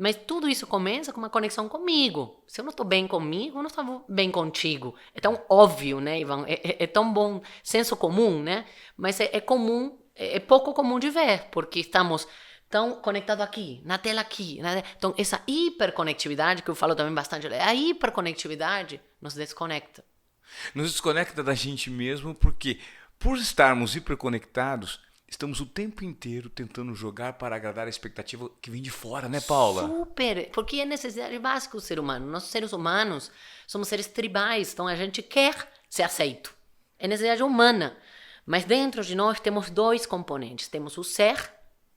Mas tudo isso começa com uma conexão comigo. Se eu não estou bem comigo, eu não estou bem contigo. É tão óbvio, né, Ivan? É tão bom, senso comum, né? Mas é comum, é pouco comum de ver, porque estamos tão conectados aqui, na tela aqui. Então, essa hiperconectividade, que eu falo também bastante, a hiperconectividade nos desconecta. Nos desconecta da gente mesmo porque, por estarmos hiperconectados, estamos o tempo inteiro tentando jogar para agradar a expectativa que vem de fora, né, Paula? Super, porque é necessidade básica do ser humano. Nós, seres humanos, somos seres tribais, então a gente quer ser aceito. É necessidade humana. Mas dentro de nós temos dois componentes. Temos o ser,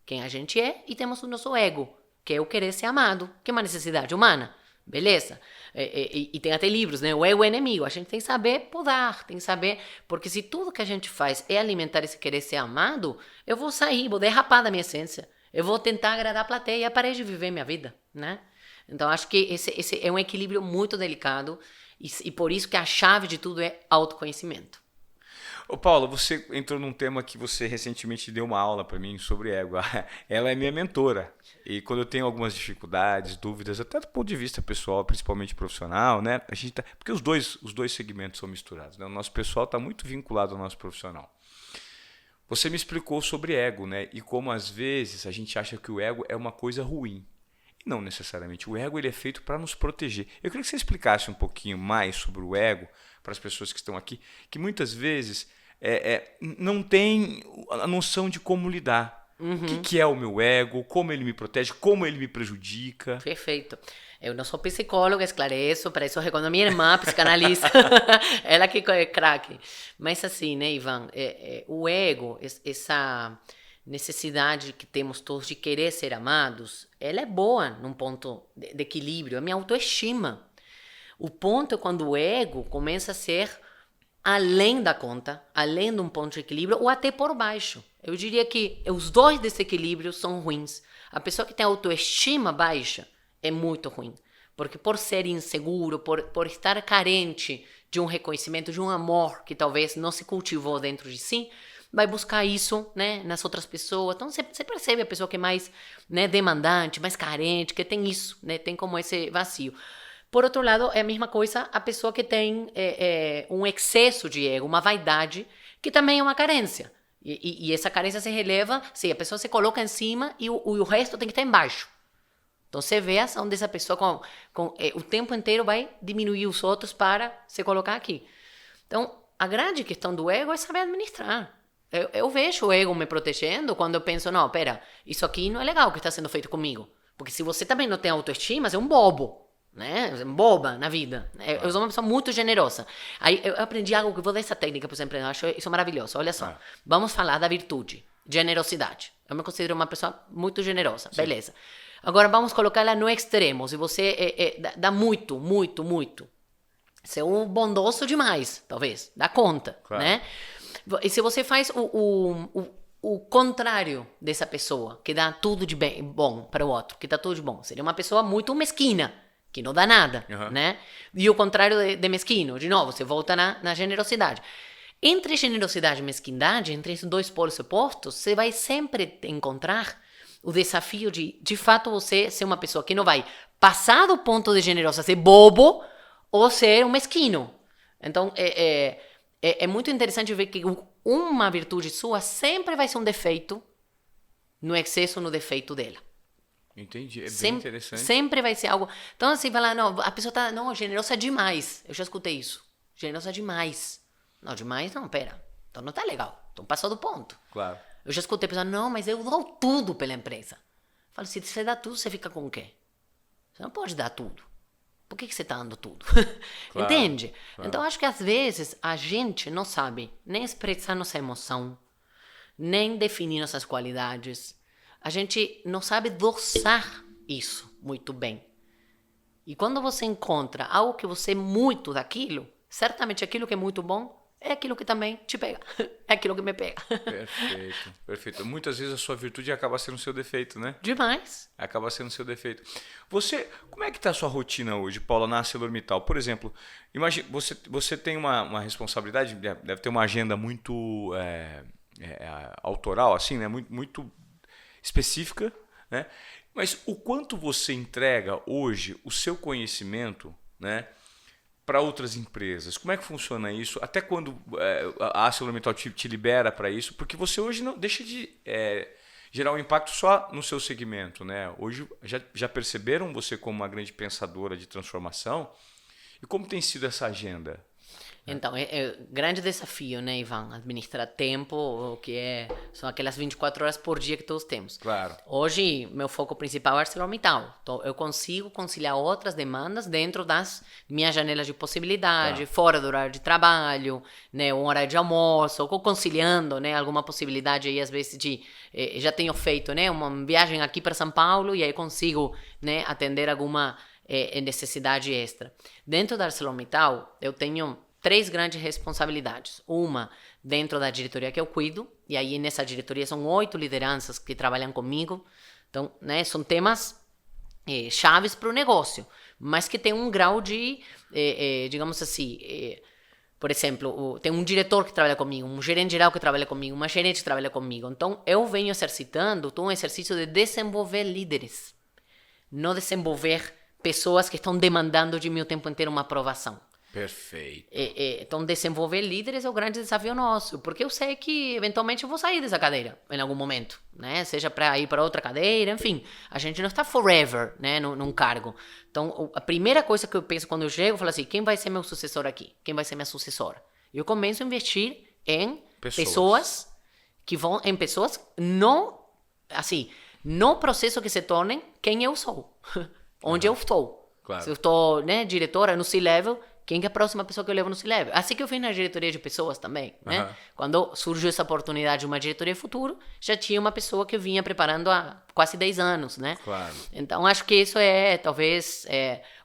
quem a gente é, e temos o nosso ego, que é o querer ser amado, que é uma necessidade humana. Beleza? E tem até livros, né? O ego é inimigo. A gente tem que saber podar, tem que saber... Porque se tudo que a gente faz é alimentar esse querer ser amado, eu vou sair, vou derrapar da minha essência. Eu vou tentar agradar a plateia e parei de viver minha vida, né? Então, acho que esse é um equilíbrio muito delicado e por isso que a chave de tudo é autoconhecimento. Ô Paula, você entrou num tema que você recentemente deu uma aula para mim sobre ego. Ela é minha mentora. E quando eu tenho algumas dificuldades, dúvidas, até do ponto de vista pessoal, principalmente profissional, né? A gente porque os dois segmentos são misturados, né? O nosso pessoal está muito vinculado ao nosso profissional. Você me explicou sobre ego, né? E como às vezes a gente acha que o ego é uma coisa ruim. e não necessariamente. O ego ele é feito para nos proteger. Eu queria que você explicasse um pouquinho mais sobre o ego para as pessoas que estão aqui, que muitas vezes não tem a noção de como lidar. O que é o meu ego, como ele me protege, como ele me prejudica. Perfeito. Eu não sou psicóloga, esclareço, para isso recomendo a minha irmã, psicanalista, ela que é craque. Mas assim, né, Ivan, o ego, essa necessidade que temos todos de querer ser amados, ela é boa num ponto de equilíbrio, a minha autoestima. O ponto é quando o ego começa a ser além da conta, além de um ponto de equilíbrio, ou até por baixo. Eu diria que os dois desequilíbrios são ruins. A pessoa que tem autoestima baixa é muito ruim. Porque por ser inseguro, por estar carente de um reconhecimento, de um amor que talvez não se cultivou dentro de si, vai buscar isso, né, nas outras pessoas. Então você percebe a pessoa que é mais, né, demandante, mais carente, que tem isso, né, tem como esse vazio. Por outro lado, é a mesma coisa a pessoa que tem um excesso de ego, uma vaidade, que também é uma carência. E essa carência se releva se a pessoa se coloca em cima e o resto tem que estar embaixo. Então você vê a ação dessa pessoa o tempo inteiro vai diminuir os outros para se colocar aqui. Então, a grande questão do ego é saber administrar. Eu vejo o ego me protegendo quando eu penso, não, pera, isso aqui não é legal o que está sendo feito comigo. Porque se você também não tem autoestima, você é um bobo. Né? Boba na vida. Eu sou uma pessoa muito generosa. Aí eu aprendi algo que eu vou dar essa técnica para os empreendedores. Eu acho isso maravilhoso. Olha só. Vamos falar da virtude, generosidade. Eu me considero uma pessoa muito generosa. Sim. Beleza. Agora vamos colocá-la no extremo. Se você dá muito, muito, muito. Você é um bondoso demais, talvez. Dá conta, claro. Né? E se você faz o contrário dessa pessoa, que dá tudo de bom para o outro, que dá tudo de bom, seria uma pessoa muito mesquina, que não dá nada, né? E o contrário de mesquino, de novo, você volta na generosidade. Entre generosidade e mesquindade, entre esses dois polos opostos, você vai sempre encontrar o desafio de fato, você ser uma pessoa que não vai passar do ponto de generosa, ser bobo, ou ser um mesquino. Então, é muito interessante ver que uma virtude sua sempre vai ser um defeito no excesso, no defeito dela. Entendi, bem interessante. Sempre vai ser algo. Então, assim, vai lá, não, a pessoa tá, não, generosa demais. Eu já escutei isso. Generosa demais. Não, demais não, pera. Então não tá legal. Então passou do ponto. Claro. Eu já escutei pessoas, não, mas eu dou tudo pela empresa. Eu falo, se você dá tudo, você fica com o quê? Você não pode dar tudo. Por que você tá dando tudo? Claro, entende? Claro. Então, acho que às vezes a gente não sabe nem expressar nossa emoção, nem definir nossas qualidades. A gente não sabe dosar isso muito bem. E quando você encontra algo que você é muito daquilo, certamente aquilo que é muito bom é aquilo que também te pega. É aquilo que me pega. Perfeito, perfeito. Muitas vezes a sua virtude acaba sendo o seu defeito, né? Demais. Acaba sendo o seu defeito. Como é que está a sua rotina hoje, Paula, na ArcelorMittal? Por exemplo, imagine, você tem uma responsabilidade, deve ter uma agenda muito autoral, assim, né? Muito específica, né? Mas o quanto você entrega hoje o seu conhecimento, né, para outras empresas? Como é que funciona isso? Até quando a ArcelorMittal te libera para isso? Porque você hoje não deixa de gerar um impacto só no seu segmento, né? Hoje já perceberam você como uma grande pensadora de transformação? E como tem sido essa agenda? Então, é grande desafio, né, Ivan? Administrar tempo, são aquelas 24 horas por dia que todos temos. Claro. Hoje, meu foco principal é ArcelorMittal. Então, eu consigo conciliar outras demandas dentro das minhas janelas de possibilidade, fora do horário de trabalho, né, um horário de almoço, ou conciliando, né, alguma possibilidade aí, às vezes, já tenho feito, né, uma viagem aqui para São Paulo e aí consigo, né, atender alguma necessidade extra. Dentro da ArcelorMittal, eu tenho 3 grandes responsabilidades. Uma dentro da diretoria que eu cuido, e aí nessa diretoria são 8 lideranças que trabalham comigo. Então, né, são temas chaves para o negócio, mas que tem um grau de, digamos assim, por exemplo, tem um diretor que trabalha comigo, um gerente geral que trabalha comigo, uma gerente que trabalha comigo. Então, eu venho exercitando um exercício de desenvolver líderes, não desenvolver pessoas que estão demandando de mim o tempo inteiro uma aprovação. Perfeito. Então, desenvolver líderes é o grande desafio nosso, porque eu sei que eventualmente eu vou sair dessa cadeira em algum momento, né? Seja para ir para outra cadeira, enfim, a gente não está forever, né, num cargo. Então, a primeira coisa que eu penso quando eu chego, eu falo assim, quem vai ser meu sucessor aqui? Quem vai ser minha sucessora? E eu começo a investir em pessoas que vão, em pessoas não, assim, no processo que se tornem quem eu sou, onde eu estou. Claro. Se eu estou, né, diretora no C-Level, quem é a próxima pessoa que eu levo no C-Level? Assim que eu fiz na diretoria de pessoas também, né? Quando surgiu essa oportunidade de uma diretoria futuro, já tinha uma pessoa que eu vinha preparando há quase 10 anos, né? Claro. Então, acho que isso é, talvez,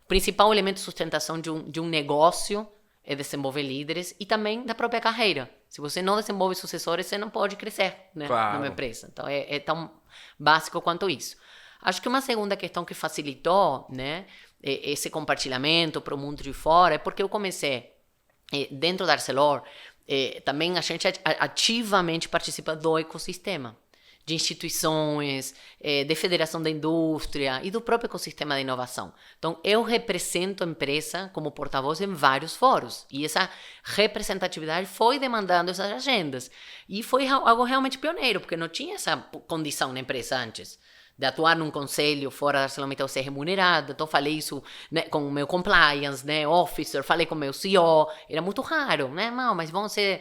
o principal elemento de sustentação de um negócio é desenvolver líderes e também da própria carreira. Se você não desenvolve sucessores, você não pode crescer, né, numa empresa. Então, é tão básico quanto isso. Acho que uma segunda questão que facilitou, né, esse compartilhamento para o mundo de fora é porque eu comecei, dentro da Arcelor, também a gente ativamente participa do ecossistema, de instituições, de federação da indústria e do próprio ecossistema de inovação. Então, eu represento a empresa como porta-voz em vários fóruns. E essa representatividade foi demandando essas agendas. E foi algo realmente pioneiro, porque não tinha essa condição na empresa antes. De atuar num conselho fora da ArcelorMittal ser remunerado. Então, falei isso, né, com o meu compliance, né, officer, falei com o meu CEO. Era muito raro, né? Não, mas vão ser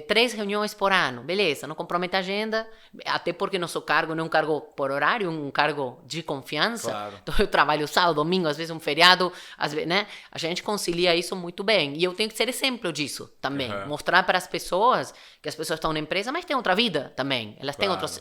3 reuniões por ano. Beleza, não compromete a agenda, até porque nosso cargo não é um cargo por horário, um cargo de confiança. Claro. Então, eu trabalho sábado, domingo, às vezes um feriado, às vezes, né? A gente concilia isso muito bem. E eu tenho que ser exemplo disso também. Mostrar para as pessoas que as pessoas estão na empresa, mas têm outra vida também. Elas têm outros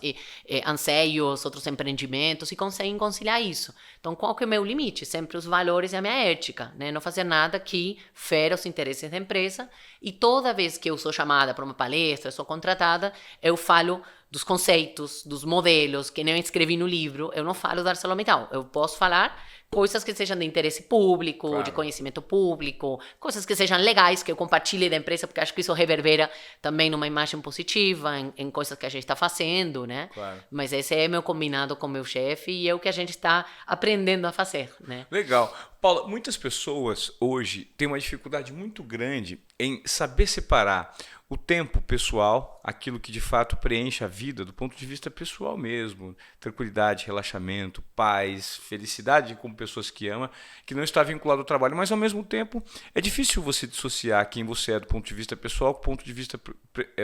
anseios, outros empreendimentos, e conseguem conciliar isso. Então, qual que é o meu limite? Sempre os valores e a minha ética, né? Não fazer nada que fera os interesses da empresa. E toda vez que eu sou chamada para uma palestra, sou contratada, eu falo dos conceitos, dos modelos, que nem eu escrevi no livro. Eu não falo da ArcelorMittal. Eu posso falar coisas que sejam de interesse público, claro, de conhecimento público, coisas que sejam legais, que eu compartilhe da empresa, porque acho que isso reverbera também numa imagem positiva, em coisas que a gente está fazendo, né? Claro. Mas esse é meu combinado com o meu chefe e é o que a gente está aprendendo a fazer, né? Legal. Paula, muitas pessoas hoje têm uma dificuldade muito grande em saber separar o tempo pessoal, aquilo que de fato preenche a vida do ponto de vista pessoal mesmo, tranquilidade, relaxamento, paz, felicidade com pessoas que ama, que não está vinculado ao trabalho, mas ao mesmo tempo é difícil você dissociar quem você é do ponto de vista pessoal com o ponto de vista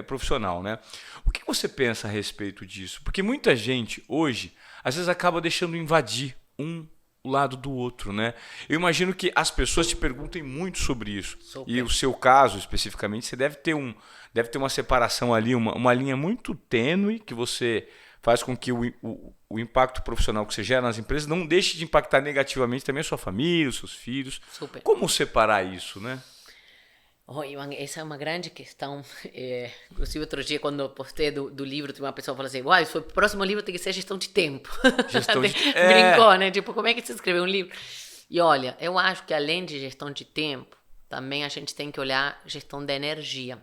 profissional, né? O que você pensa a respeito disso? Porque muita gente hoje às vezes acaba deixando invadir o lado do outro, né? Eu imagino que as pessoas te perguntem muito sobre isso. Super. E o seu caso, especificamente, você deve ter uma separação ali, uma linha muito tênue que você faz com que o impacto profissional que você gera nas empresas não deixe de impactar negativamente também a sua família, os seus filhos. Super. Como separar isso, né? Oh, Ivan, essa é uma grande questão. Inclusive, outro dia, quando eu postei do livro, uma pessoa falou assim, uai, o próximo livro tem que ser gestão de tempo. Gestão de Brincou, né? Tipo, como é que você escreveu um livro? E olha, eu acho que além de gestão de tempo, também a gente tem que olhar gestão da energia.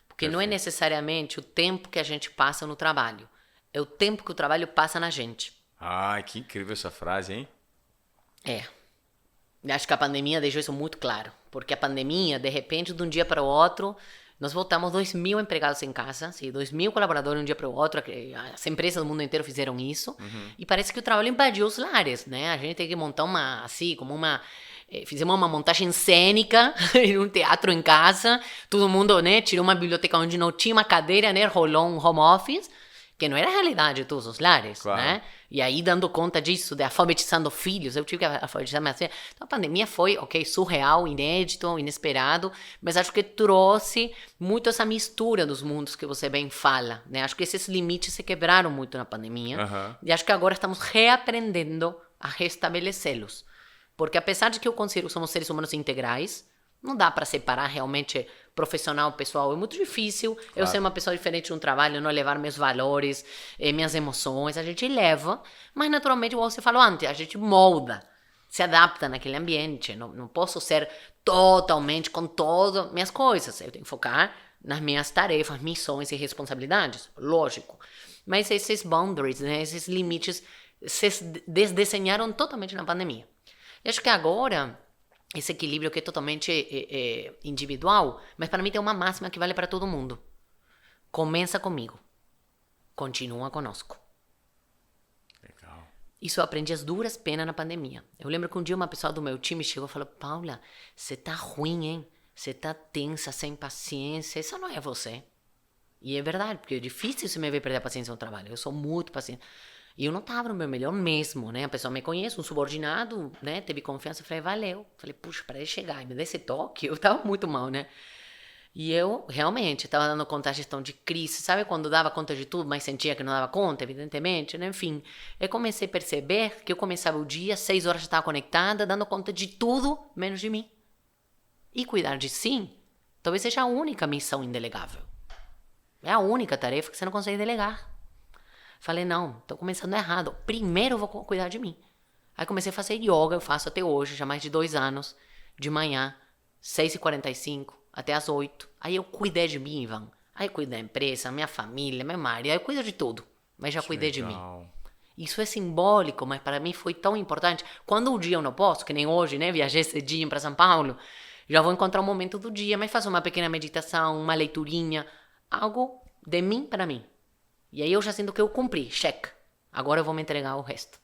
Porque não é necessariamente o tempo que a gente passa no trabalho. É o tempo que o trabalho passa na gente. Ai, que incrível essa frase, hein? Acho que a pandemia deixou isso muito claro. Porque a pandemia, de repente, de um dia para o outro, nós voltamos 2.000 empregados em casa, assim, 2.000 colaboradores de um dia para o outro. As empresas do mundo inteiro fizeram isso. E parece que o trabalho invadiu os lares, né? A gente tem que montar fizemos uma montagem cênica em um teatro em casa. Todo mundo, né, tirou uma biblioteca onde não tinha uma cadeira, né? Rolou um home office, que não era a realidade de todos os lares, claro, né? E aí, dando conta disso, de alfabetizando filhos, eu tive que alfabetizar minha filha. Então, a pandemia foi, surreal, inédito, inesperado, mas acho que trouxe muito essa mistura dos mundos que você bem fala, né? Acho que esses limites se quebraram muito na pandemia, e acho que agora estamos reaprendendo a restabelecê-los. Porque apesar de que eu considero que somos seres humanos integrais, não dá para separar realmente profissional e pessoal. É muito difícil eu ser uma pessoa diferente no trabalho, não levar meus valores, minhas emoções. A gente leva, mas naturalmente, igual você falou antes, a gente molda, se adapta naquele ambiente. Não posso ser totalmente com todas minhas coisas. Eu tenho que focar nas minhas tarefas, missões e responsabilidades, lógico. Mas esses boundaries, né, esses limites se desdesenharam totalmente na pandemia. E acho que agora esse equilíbrio que é totalmente individual, mas para mim tem uma máxima que vale para todo mundo. Começa comigo, continua conosco. Legal. Isso eu aprendi às duras penas na pandemia. Eu lembro que um dia uma pessoa do meu time chegou e falou: Paula, você tá ruim, hein? Você tá tensa, sem paciência, isso não é você. E é verdade, porque é difícil você me ver perder a paciência no trabalho. Eu sou muito paciente. E eu não estava no meu melhor mesmo, né? A pessoa me conhece, um subordinado, né? Teve confiança, eu falei, valeu. Falei, puxa, para ele chegar e me dar esse toque, eu estava muito mal, né? E eu, realmente, estava dando conta da gestão de crise. Sabe quando dava conta de tudo, mas sentia que não dava conta, evidentemente, né? Enfim, eu comecei a perceber que eu começava o dia, 6 horas já estava conectada, dando conta de tudo, menos de mim. E cuidar de si, talvez seja a única missão indelegável. É a única tarefa que você não consegue delegar. Falei, não, tô começando errado. Primeiro eu vou cuidar de mim. Aí comecei a fazer yoga, eu faço até hoje, já mais de 2 anos, de manhã, 6h45, até as 8. Aí eu cuidei de mim, Ivan. Aí eu cuido da empresa, minha família, meu marido, aí eu cuido de tudo. Mas já cuidei de mim. Isso é simbólico, mas para mim foi tão importante. Quando um dia eu não posso, que nem hoje, né, viajei cedinho para São Paulo, já vou encontrar um momento do dia, mas faço uma pequena meditação, uma leiturinha, algo de mim para mim. E aí eu já sinto que eu cumpri, cheque. Agora eu vou me entregar ao resto.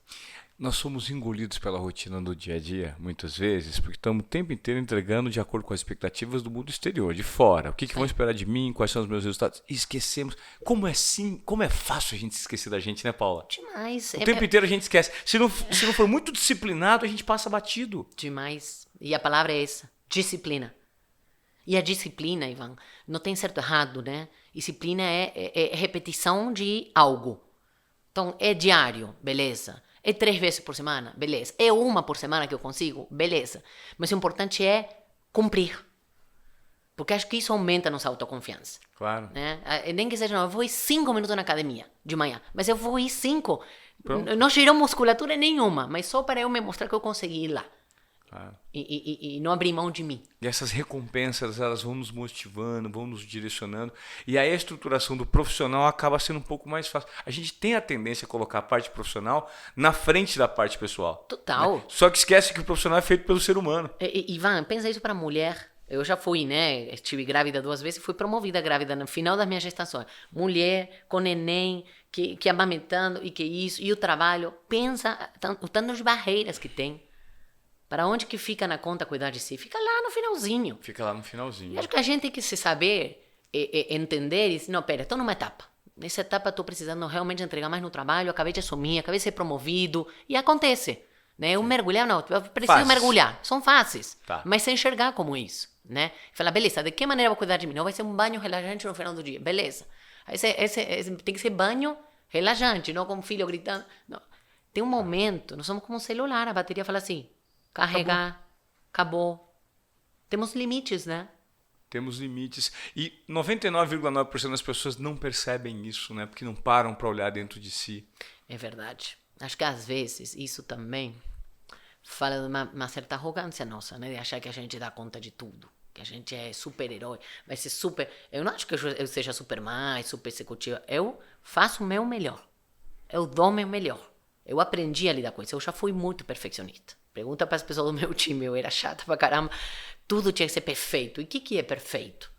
Nós somos engolidos pela rotina do dia a dia, muitas vezes, porque estamos o tempo inteiro entregando de acordo com as expectativas do mundo exterior, de fora. O que vão esperar de mim, quais são os meus resultados. E esquecemos. Como é fácil a gente se esquecer da gente, né, Paula? Demais. O tempo inteiro a gente esquece. Se não for muito disciplinado, a gente passa batido. Demais. E a palavra é essa, disciplina. E a disciplina, Ivan, não tem certo ou errado, né? Disciplina é repetição de algo. Então, é diário, beleza. É 3 vezes por semana, beleza. É 1 por semana que eu consigo, beleza. Mas o importante é cumprir. Porque acho que isso aumenta a nossa autoconfiança. Claro. Né? Nem que seja, não, eu vou ir 5 minutos na academia de manhã. Mas eu vou ir 5. Não gerou musculatura nenhuma, mas só para eu me mostrar que eu consegui ir lá. Claro. E não abrir mão de mim. E essas recompensas, elas vão nos motivando, vão nos direcionando. E aí a estruturação do profissional acaba sendo um pouco mais fácil. A gente tem a tendência a colocar a parte profissional na frente da parte pessoal. Total. Né? Só que esquece que o profissional é feito pelo ser humano. Ivan, pensa isso para mulher. Eu já fui, né? Estive grávida 2 vezes e fui promovida grávida no final das minhas gestações. Mulher com neném, que amamentando e que isso. E o trabalho. Pensa o tanto de barreiras que tem. Para onde que fica na conta cuidar de si? Fica lá no finalzinho. Fica lá no finalzinho. E acho que a gente tem que se saber, entender e dizer, não, pera, estou numa etapa. Nessa etapa estou precisando realmente entregar mais no trabalho, acabei de assumir, acabei de ser promovido. E acontece. Né? Eu mergulhar, não, eu preciso mergulhar. São fáceis. Tá. Mas sem enxergar como isso. Né? Falar, beleza, de que maneira eu vou cuidar de mim? Não vai ser um banho relaxante no final do dia. Beleza. Esse tem que ser banho relaxante, não com o filho gritando. Não. Tem um momento, nós somos como um celular, a bateria fala assim, carregar, acabou. Temos limites, né? Temos limites. E 99,9% das pessoas não percebem isso, né? Porque não param para olhar dentro de si. É verdade. Acho que às vezes isso também fala de uma certa arrogância nossa, né? De achar que a gente dá conta de tudo. Que a gente é super-herói. Vai ser super... Eu não acho que eu seja super super executiva. Eu faço o meu melhor. Eu dou o meu melhor. Eu aprendi a lidar com isso. Eu já fui muito perfeccionista. Pergunta para as pessoas do meu time, eu era chata pra caramba. Tudo tinha que ser perfeito. E o que é perfeito?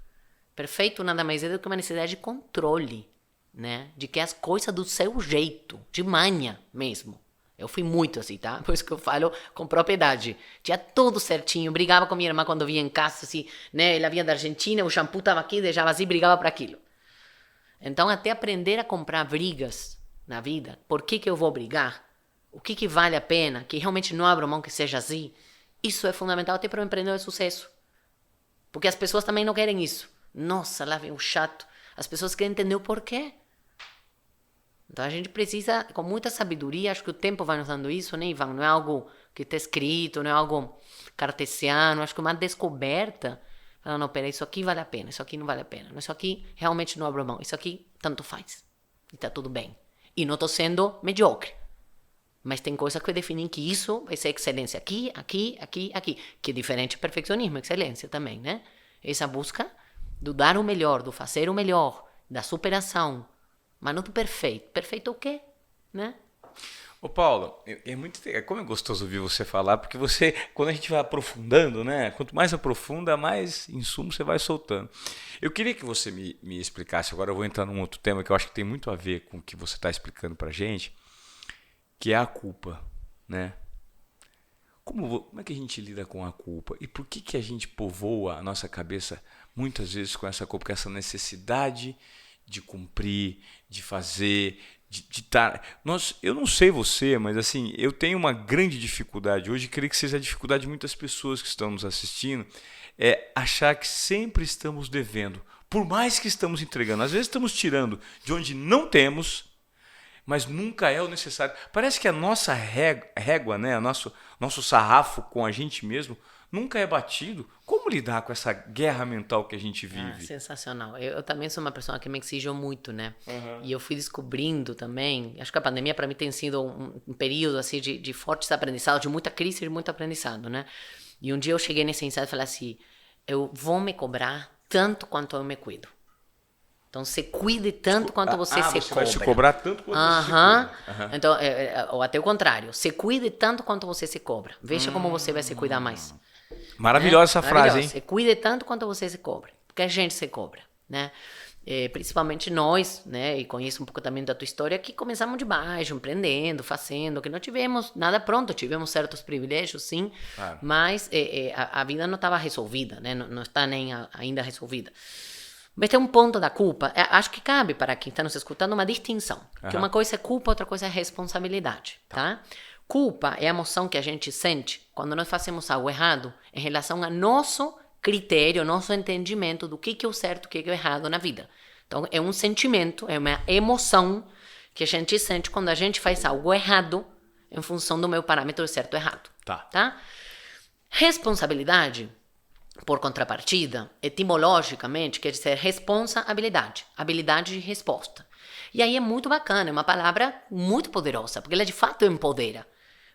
Perfeito nada mais é do que uma necessidade de controle, né? De que as coisas do seu jeito, de manha mesmo. Eu fui muito assim, tá? Por isso que eu falo com propriedade. Tinha tudo certinho. Brigava com minha irmã quando vinha em casa, assim, né? Ela vinha da Argentina, o shampoo tava aqui, deixava assim, brigava por aquilo. Então, até aprender a comprar brigas na vida, por que eu vou brigar? O que vale a pena, que realmente não abro mão que seja assim, isso é fundamental até para o empreendedor de sucesso. Porque as pessoas também não querem isso. Nossa, lá vem o chato. As pessoas querem entender o porquê. Então a gente precisa, com muita sabedoria, acho que o tempo vai nos dando isso, né, Ivan? Não é algo que está escrito, não é algo cartesiano, acho que é uma descoberta. Não, pera, isso aqui vale a pena, isso aqui não vale a pena. Isso aqui realmente não abro mão, isso aqui tanto faz. E está tudo bem. E não estou sendo mediocre. Mas tem coisas que definem que isso vai ser excelência aqui, aqui, aqui, aqui. Que é diferente de perfeccionismo, excelência também, né? Essa busca do dar o melhor, do fazer o melhor, da superação. Mas não do perfeito. Perfeito o quê? Né? Ô Paulo, como é gostoso ouvir você falar, porque você, quando a gente vai aprofundando, né? Quanto mais aprofunda, mais insumo você vai soltando. Eu queria que você me explicasse, agora eu vou entrar num outro tema que eu acho que tem muito a ver com o que você está explicando pra gente, que é a culpa, né? Como é que a gente lida com a culpa? E por que a gente povoa a nossa cabeça muitas vezes com essa culpa, com essa necessidade de cumprir, de fazer, de estar. Eu não sei você, mas assim, eu tenho uma grande dificuldade hoje, creio que seja a dificuldade de muitas pessoas que estão nos assistindo, é achar que sempre estamos devendo. Por mais que estamos entregando, às vezes estamos tirando de onde não temos, mas nunca é o necessário. Parece que a nossa régua, né, nosso sarrafo com a gente mesmo, nunca é batido. Como lidar com essa guerra mental que a gente vive? Sensacional. Eu também sou uma pessoa que me exijo muito, né? E eu fui descobrindo também, acho que a pandemia para mim tem sido um período assim de fortes aprendizados, de muita crise e de muito aprendizado, né? E um dia eu cheguei nesse insight e falei assim, eu vou me cobrar tanto quanto eu me cuido. Então, se cuide tanto quanto você se você cobra. Vai se cobrar tanto quanto você se cobra. Então, ou até o contrário. Se cuide tanto quanto você se cobra. Veja como você vai se cuidar mais. Maravilhosa essa frase, hein? Se cuide tanto quanto você se cobra. Porque a gente se cobra, né? Principalmente nós, né? E conheço um pouco também da tua história, que começamos de baixo, empreendendo, fazendo, que não tivemos nada pronto. Tivemos certos privilégios, sim. Claro. Mas a vida não estava resolvida, né? Não está nem ainda resolvida. Mas tem um ponto da culpa, acho que cabe para quem está nos escutando uma distinção. Que uma coisa é culpa, outra coisa é responsabilidade, tá? Culpa é a emoção que a gente sente quando nós fazemos algo errado em relação ao nosso critério, nosso entendimento do que é o certo, o que é o errado na vida. Então, é um sentimento, é uma emoção que a gente sente quando a gente faz algo errado em função do meu parâmetro certo ou errado. Tá? Responsabilidade, por contrapartida, etimologicamente, quer dizer responsabilidade, habilidade de resposta. E aí é muito bacana, é uma palavra muito poderosa, porque ela de fato empodera.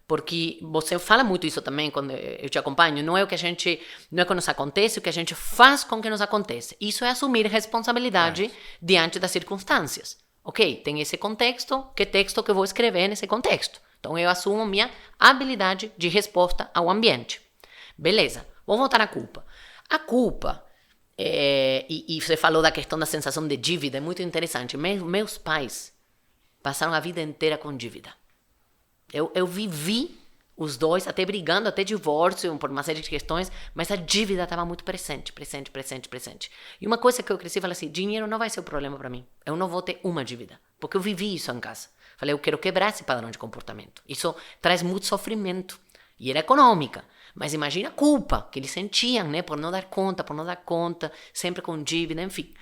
Porque você fala muito isso também quando eu te acompanho, não é o que nos acontece, o que a gente faz com o que nos acontece. Isso é assumir responsabilidade diante das circunstâncias. Ok, tem esse contexto, que texto que eu vou escrever nesse contexto? Então eu assumo minha habilidade de resposta ao ambiente. Beleza, vou voltar à culpa. A culpa, e você falou da questão da sensação de dívida, é muito interessante. Meus pais passaram a vida inteira com dívida. Eu vivi os dois, até brigando, até divórcio, por uma série de questões, mas a dívida estava muito presente. E uma coisa que eu cresci, falei assim, dinheiro não vai ser o problema para mim. Eu não vou ter uma dívida, porque eu vivi isso em casa. Falei, eu quero quebrar esse padrão de comportamento. Isso traz muito sofrimento. E era econômica. Mas imagina a culpa que eles sentiam, né? Por não dar conta, sempre com dívida, enfim.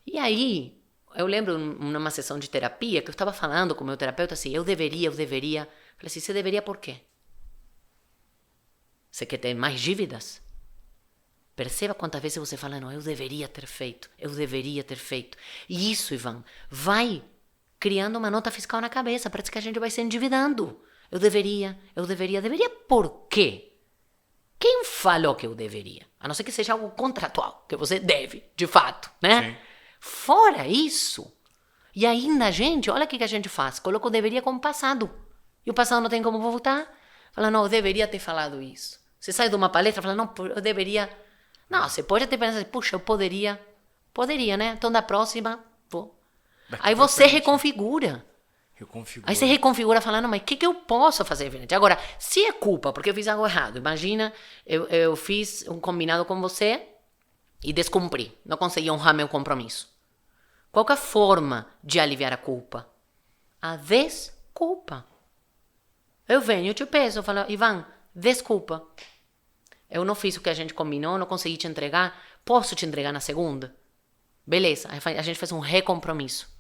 E aí, eu lembro numa sessão de terapia que eu estava falando com o meu terapeuta assim, eu deveria. Falei assim, você deveria por quê? Você quer ter mais dívidas? Perceba quantas vezes você fala, não, eu deveria ter feito. E isso, Ivan, vai criando uma nota fiscal na cabeça, parece que a gente vai se endividando. Eu deveria por quê? Quem falou que eu deveria? A não ser que seja algo contratual, que você deve, de fato, né? Sim. Fora isso, e ainda a gente, olha o que a gente faz, coloca o deveria como passado. E o passado não tem como voltar. Fala, não, eu deveria ter falado isso. Você sai de uma palestra e fala, não, eu deveria... Não, você pode até pensar, puxa, eu poderia, né? Então da próxima, vou. Aí você reconfigura. Aí você reconfigura falando, mas o que eu posso fazer diferente? Agora, se é culpa porque eu fiz algo errado, imagina, eu fiz um combinado com você e descumpri, não consegui honrar meu compromisso. Qual que é a forma de aliviar a culpa? A desculpa. Eu venho, eu te peço, eu falo, Ivan, desculpa. Eu não fiz o que a gente combinou, não consegui te entregar, posso te entregar na segunda? Beleza, a gente faz um recompromisso.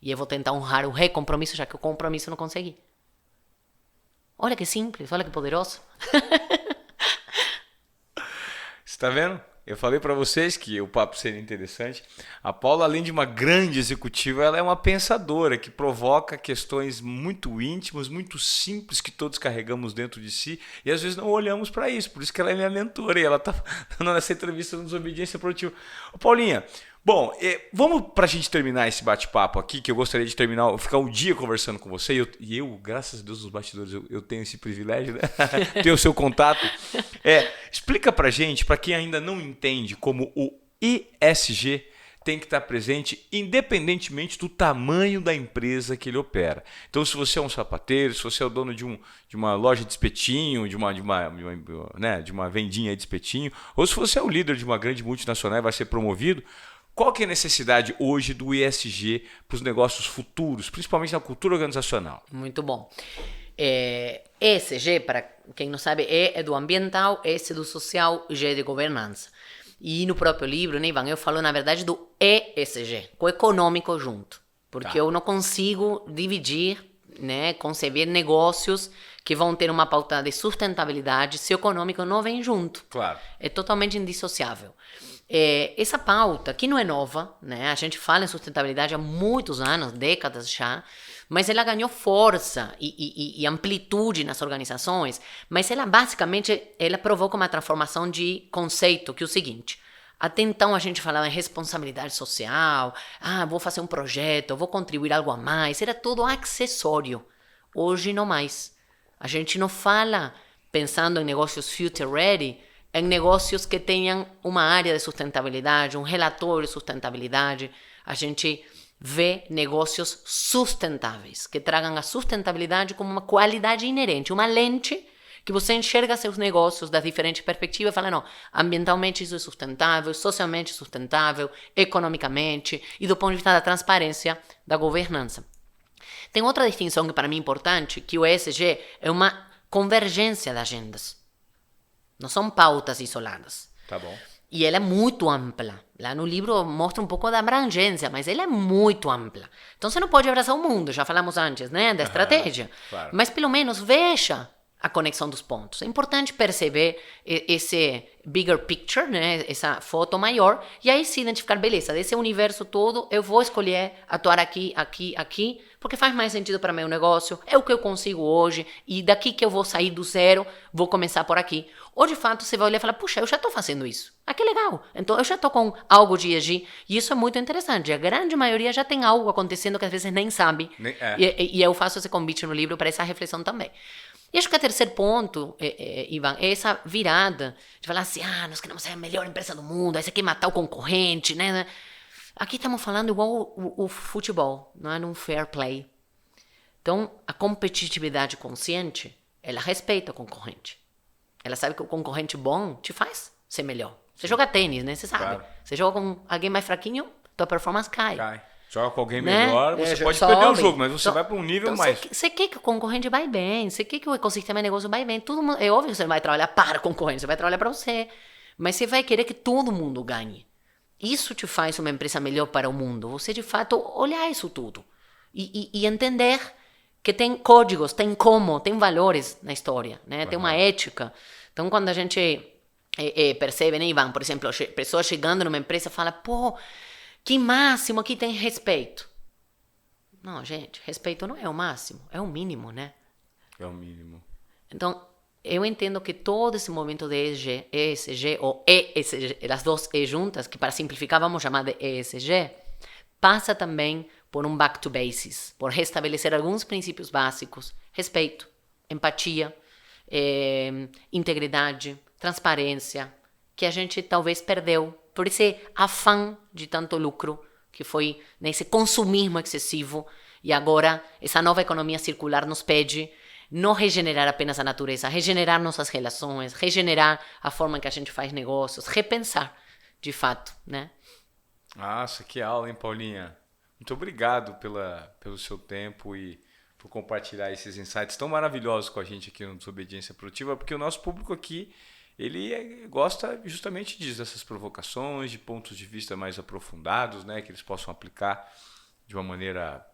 E eu vou tentar honrar o recompromisso, já que o compromisso eu não consegui. Olha que simples, olha que poderoso. Você tá vendo? Eu falei para vocês que o papo seria interessante. A Paula, além de uma grande executiva, ela é uma pensadora que provoca questões muito íntimas, muito simples que todos carregamos dentro de si e às vezes não olhamos para isso. Por isso que ela é minha mentora e ela tá dando essa entrevista no Desobediência Produtiva. Ô, Paulinha, Bom, vamos pra gente terminar esse bate-papo aqui, que eu gostaria de terminar, ficar um dia conversando com você, e eu graças a Deus, nos bastidores, eu tenho esse privilégio, né? Tenho o seu contato. Explica pra gente, pra quem ainda não entende, como o ESG tem que estar presente independentemente do tamanho da empresa que ele opera. Então, se você é um sapateiro, se você é o dono de uma loja de espetinho, de uma vendinha de espetinho, ou se você é o líder de uma grande multinacional e vai ser promovido, qual que é a necessidade hoje do ESG para os negócios futuros, principalmente na cultura organizacional? Muito bom. ESG, para quem não sabe, E é do ambiental, S do social, G é de governança. E no próprio livro, né, Ivan, eu falo, na verdade, do ESG, com o econômico junto. Porque eu não consigo dividir, né, conceber negócios que vão ter uma pauta de sustentabilidade se o econômico não vem junto. Claro. É totalmente indissociável. Essa pauta, que não é nova, né, a gente fala em sustentabilidade há muitos anos, décadas já, mas ela ganhou força e amplitude nas organizações, mas ela basicamente provoca uma transformação de conceito, que é o seguinte: até então a gente falava em responsabilidade social, vou fazer um projeto, vou contribuir algo a mais, era tudo acessório. Hoje não mais. A gente não fala, pensando em negócios future ready, em negócios que tenham uma área de sustentabilidade, um relatório de sustentabilidade. A gente vê negócios sustentáveis, que tragam a sustentabilidade como uma qualidade inerente, uma lente que você enxerga seus negócios das diferentes perspectivas e fala, não, ambientalmente isso é sustentável, socialmente sustentável, economicamente e do ponto de vista da transparência da governança. Tem outra distinção que para mim é importante, que o ESG é uma convergência de agendas. Não são pautas isoladas. Tá bom. E ela é muito ampla. Lá no livro mostra um pouco da abrangência, mas ela é muito ampla. Então você não pode abraçar o mundo, já falamos antes, né, da estratégia. Claro. Mas pelo menos veja a conexão dos pontos. É importante perceber esse bigger picture, né, essa foto maior, e aí se identificar, beleza, desse universo todo, eu vou escolher atuar aqui, aqui, aqui, porque faz mais sentido para meu negócio, é o que eu consigo hoje, e daqui que eu vou sair do zero, vou começar por aqui. Ou de fato você vai olhar e falar, puxa, eu já estou fazendo isso. Que legal. Então eu já estou com algo de ESG, e isso é muito interessante. A grande maioria já tem algo acontecendo que às vezes nem sabe. E eu faço esse convite no livro para essa reflexão também. E acho que o terceiro ponto, Ivan, é essa virada de falar assim, nós queremos ser a melhor empresa do mundo, aí você quer matar o concorrente, né? Aqui estamos falando igual o futebol, não é num fair play. Então, a competitividade consciente, ela respeita o concorrente. Ela sabe que o concorrente bom te faz ser melhor. Você joga tênis, né? Você sabe. Claro. Você joga com alguém mais fraquinho, tua performance cai. Joga com alguém melhor, você pode perder o jogo, mas você vai para um nível mais... Você quer que o concorrente vai bem, você quer que o ecossistema de negócio vai bem. Todo mundo, é óbvio que você não vai trabalhar para o concorrente, você vai trabalhar para você. Mas você vai querer que todo mundo ganhe. Isso te faz uma empresa melhor para o mundo. Você, de fato, olhar isso tudo. E entender que tem códigos, tem valores na história, né? Tem uma ética. Então, quando a gente percebe, né, Ivan, por exemplo, pessoas chegando numa empresa e falam, pô, que máximo aqui tem respeito. Não, gente, respeito não é o máximo, é o mínimo, né? É o mínimo. Então, eu entendo que todo esse movimento de ESG ou ESG, as duas E juntas, que para simplificar vamos chamar de ESG, passa também por um back to basics, por restabelecer alguns princípios básicos, respeito, empatia, integridade, transparência, que a gente talvez perdeu por esse afã de tanto lucro, que foi nesse consumismo excessivo, e agora essa nova economia circular nos pede não regenerar apenas a natureza, regenerar nossas relações, regenerar a forma que a gente faz negócios, repensar, de fato, né? Nossa, que aula, hein, Paulinha? Muito obrigado pelo seu tempo e por compartilhar esses insights tão maravilhosos com a gente aqui no Desobediência Produtiva, porque o nosso público aqui, ele gosta justamente disso, dessas provocações, de pontos de vista mais aprofundados, né, que eles possam aplicar de uma maneira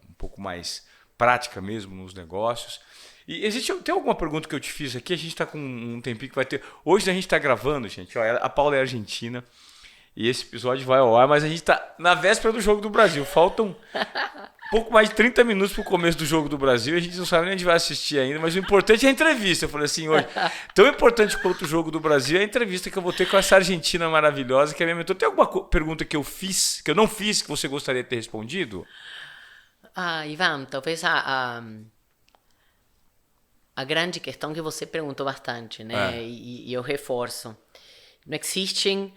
um pouco mais prática mesmo nos negócios. E tem alguma pergunta que eu te fiz aqui? A gente está com um tempinho que vai ter... Hoje a gente está gravando, gente. Ó, a Paula é argentina e esse episódio vai ao ar, mas a gente está na véspera do Jogo do Brasil. Faltam pouco mais de 30 minutos pro começo do Jogo do Brasil, a gente não sabe nem onde vai assistir ainda, mas o importante é a entrevista. Eu falei assim, hoje, tão importante quanto o Jogo do Brasil é a entrevista que eu vou ter com essa argentina maravilhosa, que é a minha mentora. Tem alguma pergunta que eu não fiz, que você gostaria de ter respondido? Ivan, talvez a grande questão que você perguntou bastante, né? E eu reforço. Não existem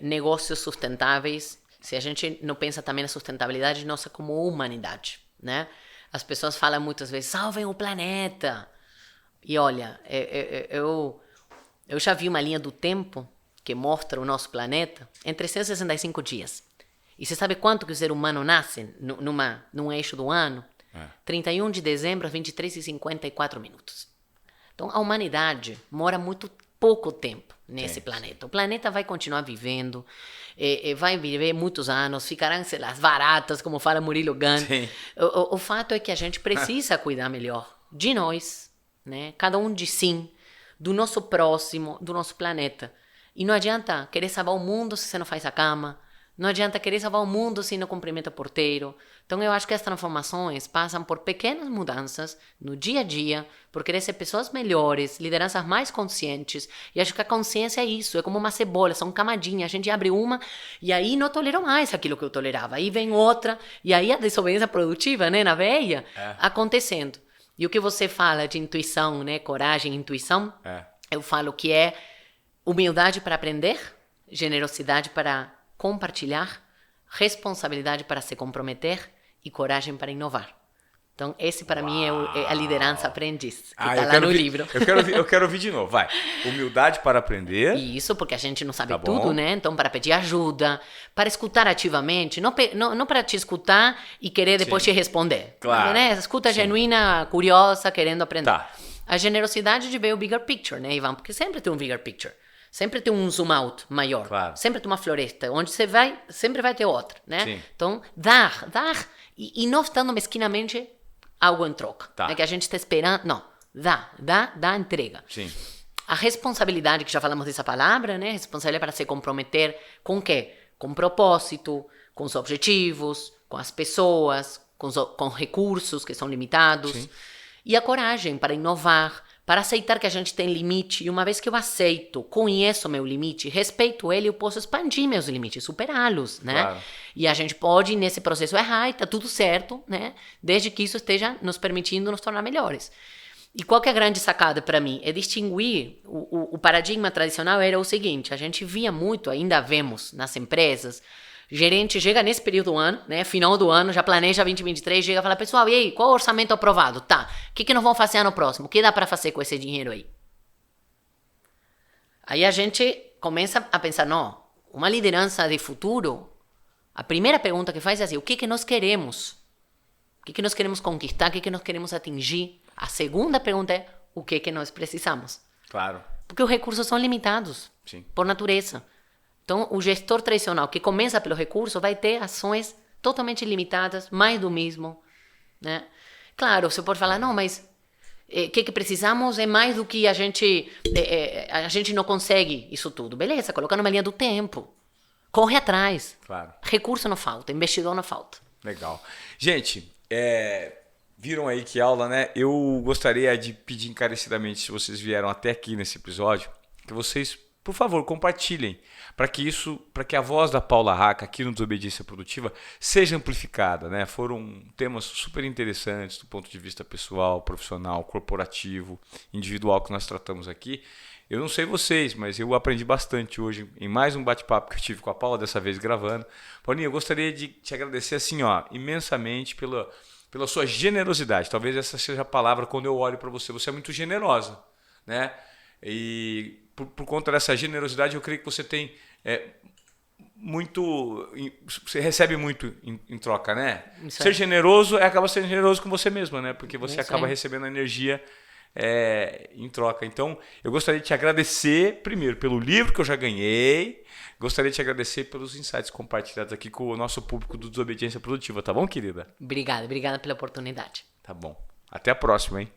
negócios sustentáveis se a gente não pensa também na sustentabilidade nossa como humanidade, né? As pessoas falam muitas vezes, salvem o planeta. E olha, eu já vi uma linha do tempo que mostra o nosso planeta em 365 dias. E você sabe quanto que o ser humano nasce num eixo do ano? 31 de dezembro, às 23h54. Então, a humanidade mora muito pouco tempo nesse planeta. O planeta vai continuar vivendo, vai viver muitos anos, ficarão, sei lá, as baratas, como fala Murilo Gun. O fato é que a gente precisa cuidar melhor de nós, né? Cada um de si, do nosso próximo, do nosso planeta. E não adianta querer salvar o mundo se você não faz a cama. Não adianta querer salvar o mundo se não cumprimenta o porteiro. Então, eu acho que as transformações passam por pequenas mudanças no dia a dia, por querer ser pessoas melhores, lideranças mais conscientes. E acho que a consciência é isso, é como uma cebola, são camadinhas. A gente abre uma e aí não tolero mais aquilo que eu tolerava. Aí vem outra e aí a desobediência produtiva, né, na veia, acontecendo. E o que você fala de intuição, né, coragem, intuição, eu falo que é humildade para aprender, generosidade para compartilhar, responsabilidade para se comprometer e coragem para inovar. Então, esse para mim é a liderança aprendiz, que está lá no livro. Eu quero ouvir de novo, vai. Humildade para aprender. Isso, porque a gente não sabe tudo, né? Então, para pedir ajuda, para escutar ativamente, não para te escutar e querer depois te responder. Claro. Né? Escuta genuína, curiosa, querendo aprender. Tá. A generosidade de ver o bigger picture, né, Ivan? Porque sempre tem um bigger picture. Sempre tem um zoom out maior. Claro. Sempre tem uma floresta. Onde você vai, sempre vai ter outra, né? Sim. Então, dar. E não estando mesquinamente algo em troca. Tá. Né? Que a gente está esperando. Não. Dá, entrega. Sim. A responsabilidade, que já falamos dessa palavra, né? Responsabilidade para se comprometer com o quê? Com propósito, com os objetivos, com as pessoas, com recursos que são limitados. Sim. E a coragem para inovar, para aceitar que a gente tem limite. E uma vez que eu aceito, conheço meu limite, respeito ele, eu posso expandir meus limites, superá-los, né? Claro. E a gente pode, nesse processo, errar e tá tudo certo, né? Desde que isso esteja nos permitindo nos tornar melhores. E qual que é a grande sacada para mim? É distinguir, o paradigma tradicional era o seguinte, a gente via muito, ainda vemos nas empresas, gerente chega nesse período do ano, né, final do ano, já planeja 2023, chega e fala, pessoal, e aí, qual o orçamento aprovado? Tá, o que nós vamos fazer ano próximo? O que dá para fazer com esse dinheiro aí? Aí a gente começa a pensar, não, uma liderança de futuro, a primeira pergunta que faz é assim, o que nós queremos? O que nós queremos conquistar? O que nós queremos atingir? A segunda pergunta é, o que nós precisamos? Claro. Porque os recursos são limitados, Sim. por natureza. Então, o gestor tradicional que começa pelo recurso vai ter ações totalmente limitadas, mais do mesmo, né? Claro, você pode falar, não, mas o que precisamos é mais do que a gente não consegue isso tudo. Beleza, coloca numa linha do tempo. Corre atrás. Claro. Recurso não falta, investidor não falta. Legal. Gente, viram aí que aula, né? Eu gostaria de pedir encarecidamente, se vocês vieram até aqui nesse episódio, que vocês, por favor, compartilhem, para que a voz da Paula Racca aqui no Desobediência Produtiva seja amplificada, né? Foram temas super interessantes do ponto de vista pessoal, profissional, corporativo, individual que nós tratamos aqui. Eu não sei vocês, mas eu aprendi bastante hoje em mais um bate-papo que eu tive com a Paula, dessa vez gravando. Paulinho, eu gostaria de te agradecer assim, imensamente pela sua generosidade. Talvez essa seja a palavra quando eu olho para você. Você é muito generosa, né? E por conta dessa generosidade, eu creio que você tem muito... Você recebe muito em troca, né? Ser generoso acaba sendo generoso com você mesma, né? Porque você acaba recebendo energia em troca. Então, eu gostaria de te agradecer, primeiro, pelo livro que eu já ganhei. Gostaria de te agradecer pelos insights compartilhados aqui com o nosso público do Desobediência Produtiva. Tá bom, querida? Obrigada pela oportunidade. Tá bom. Até a próxima, hein?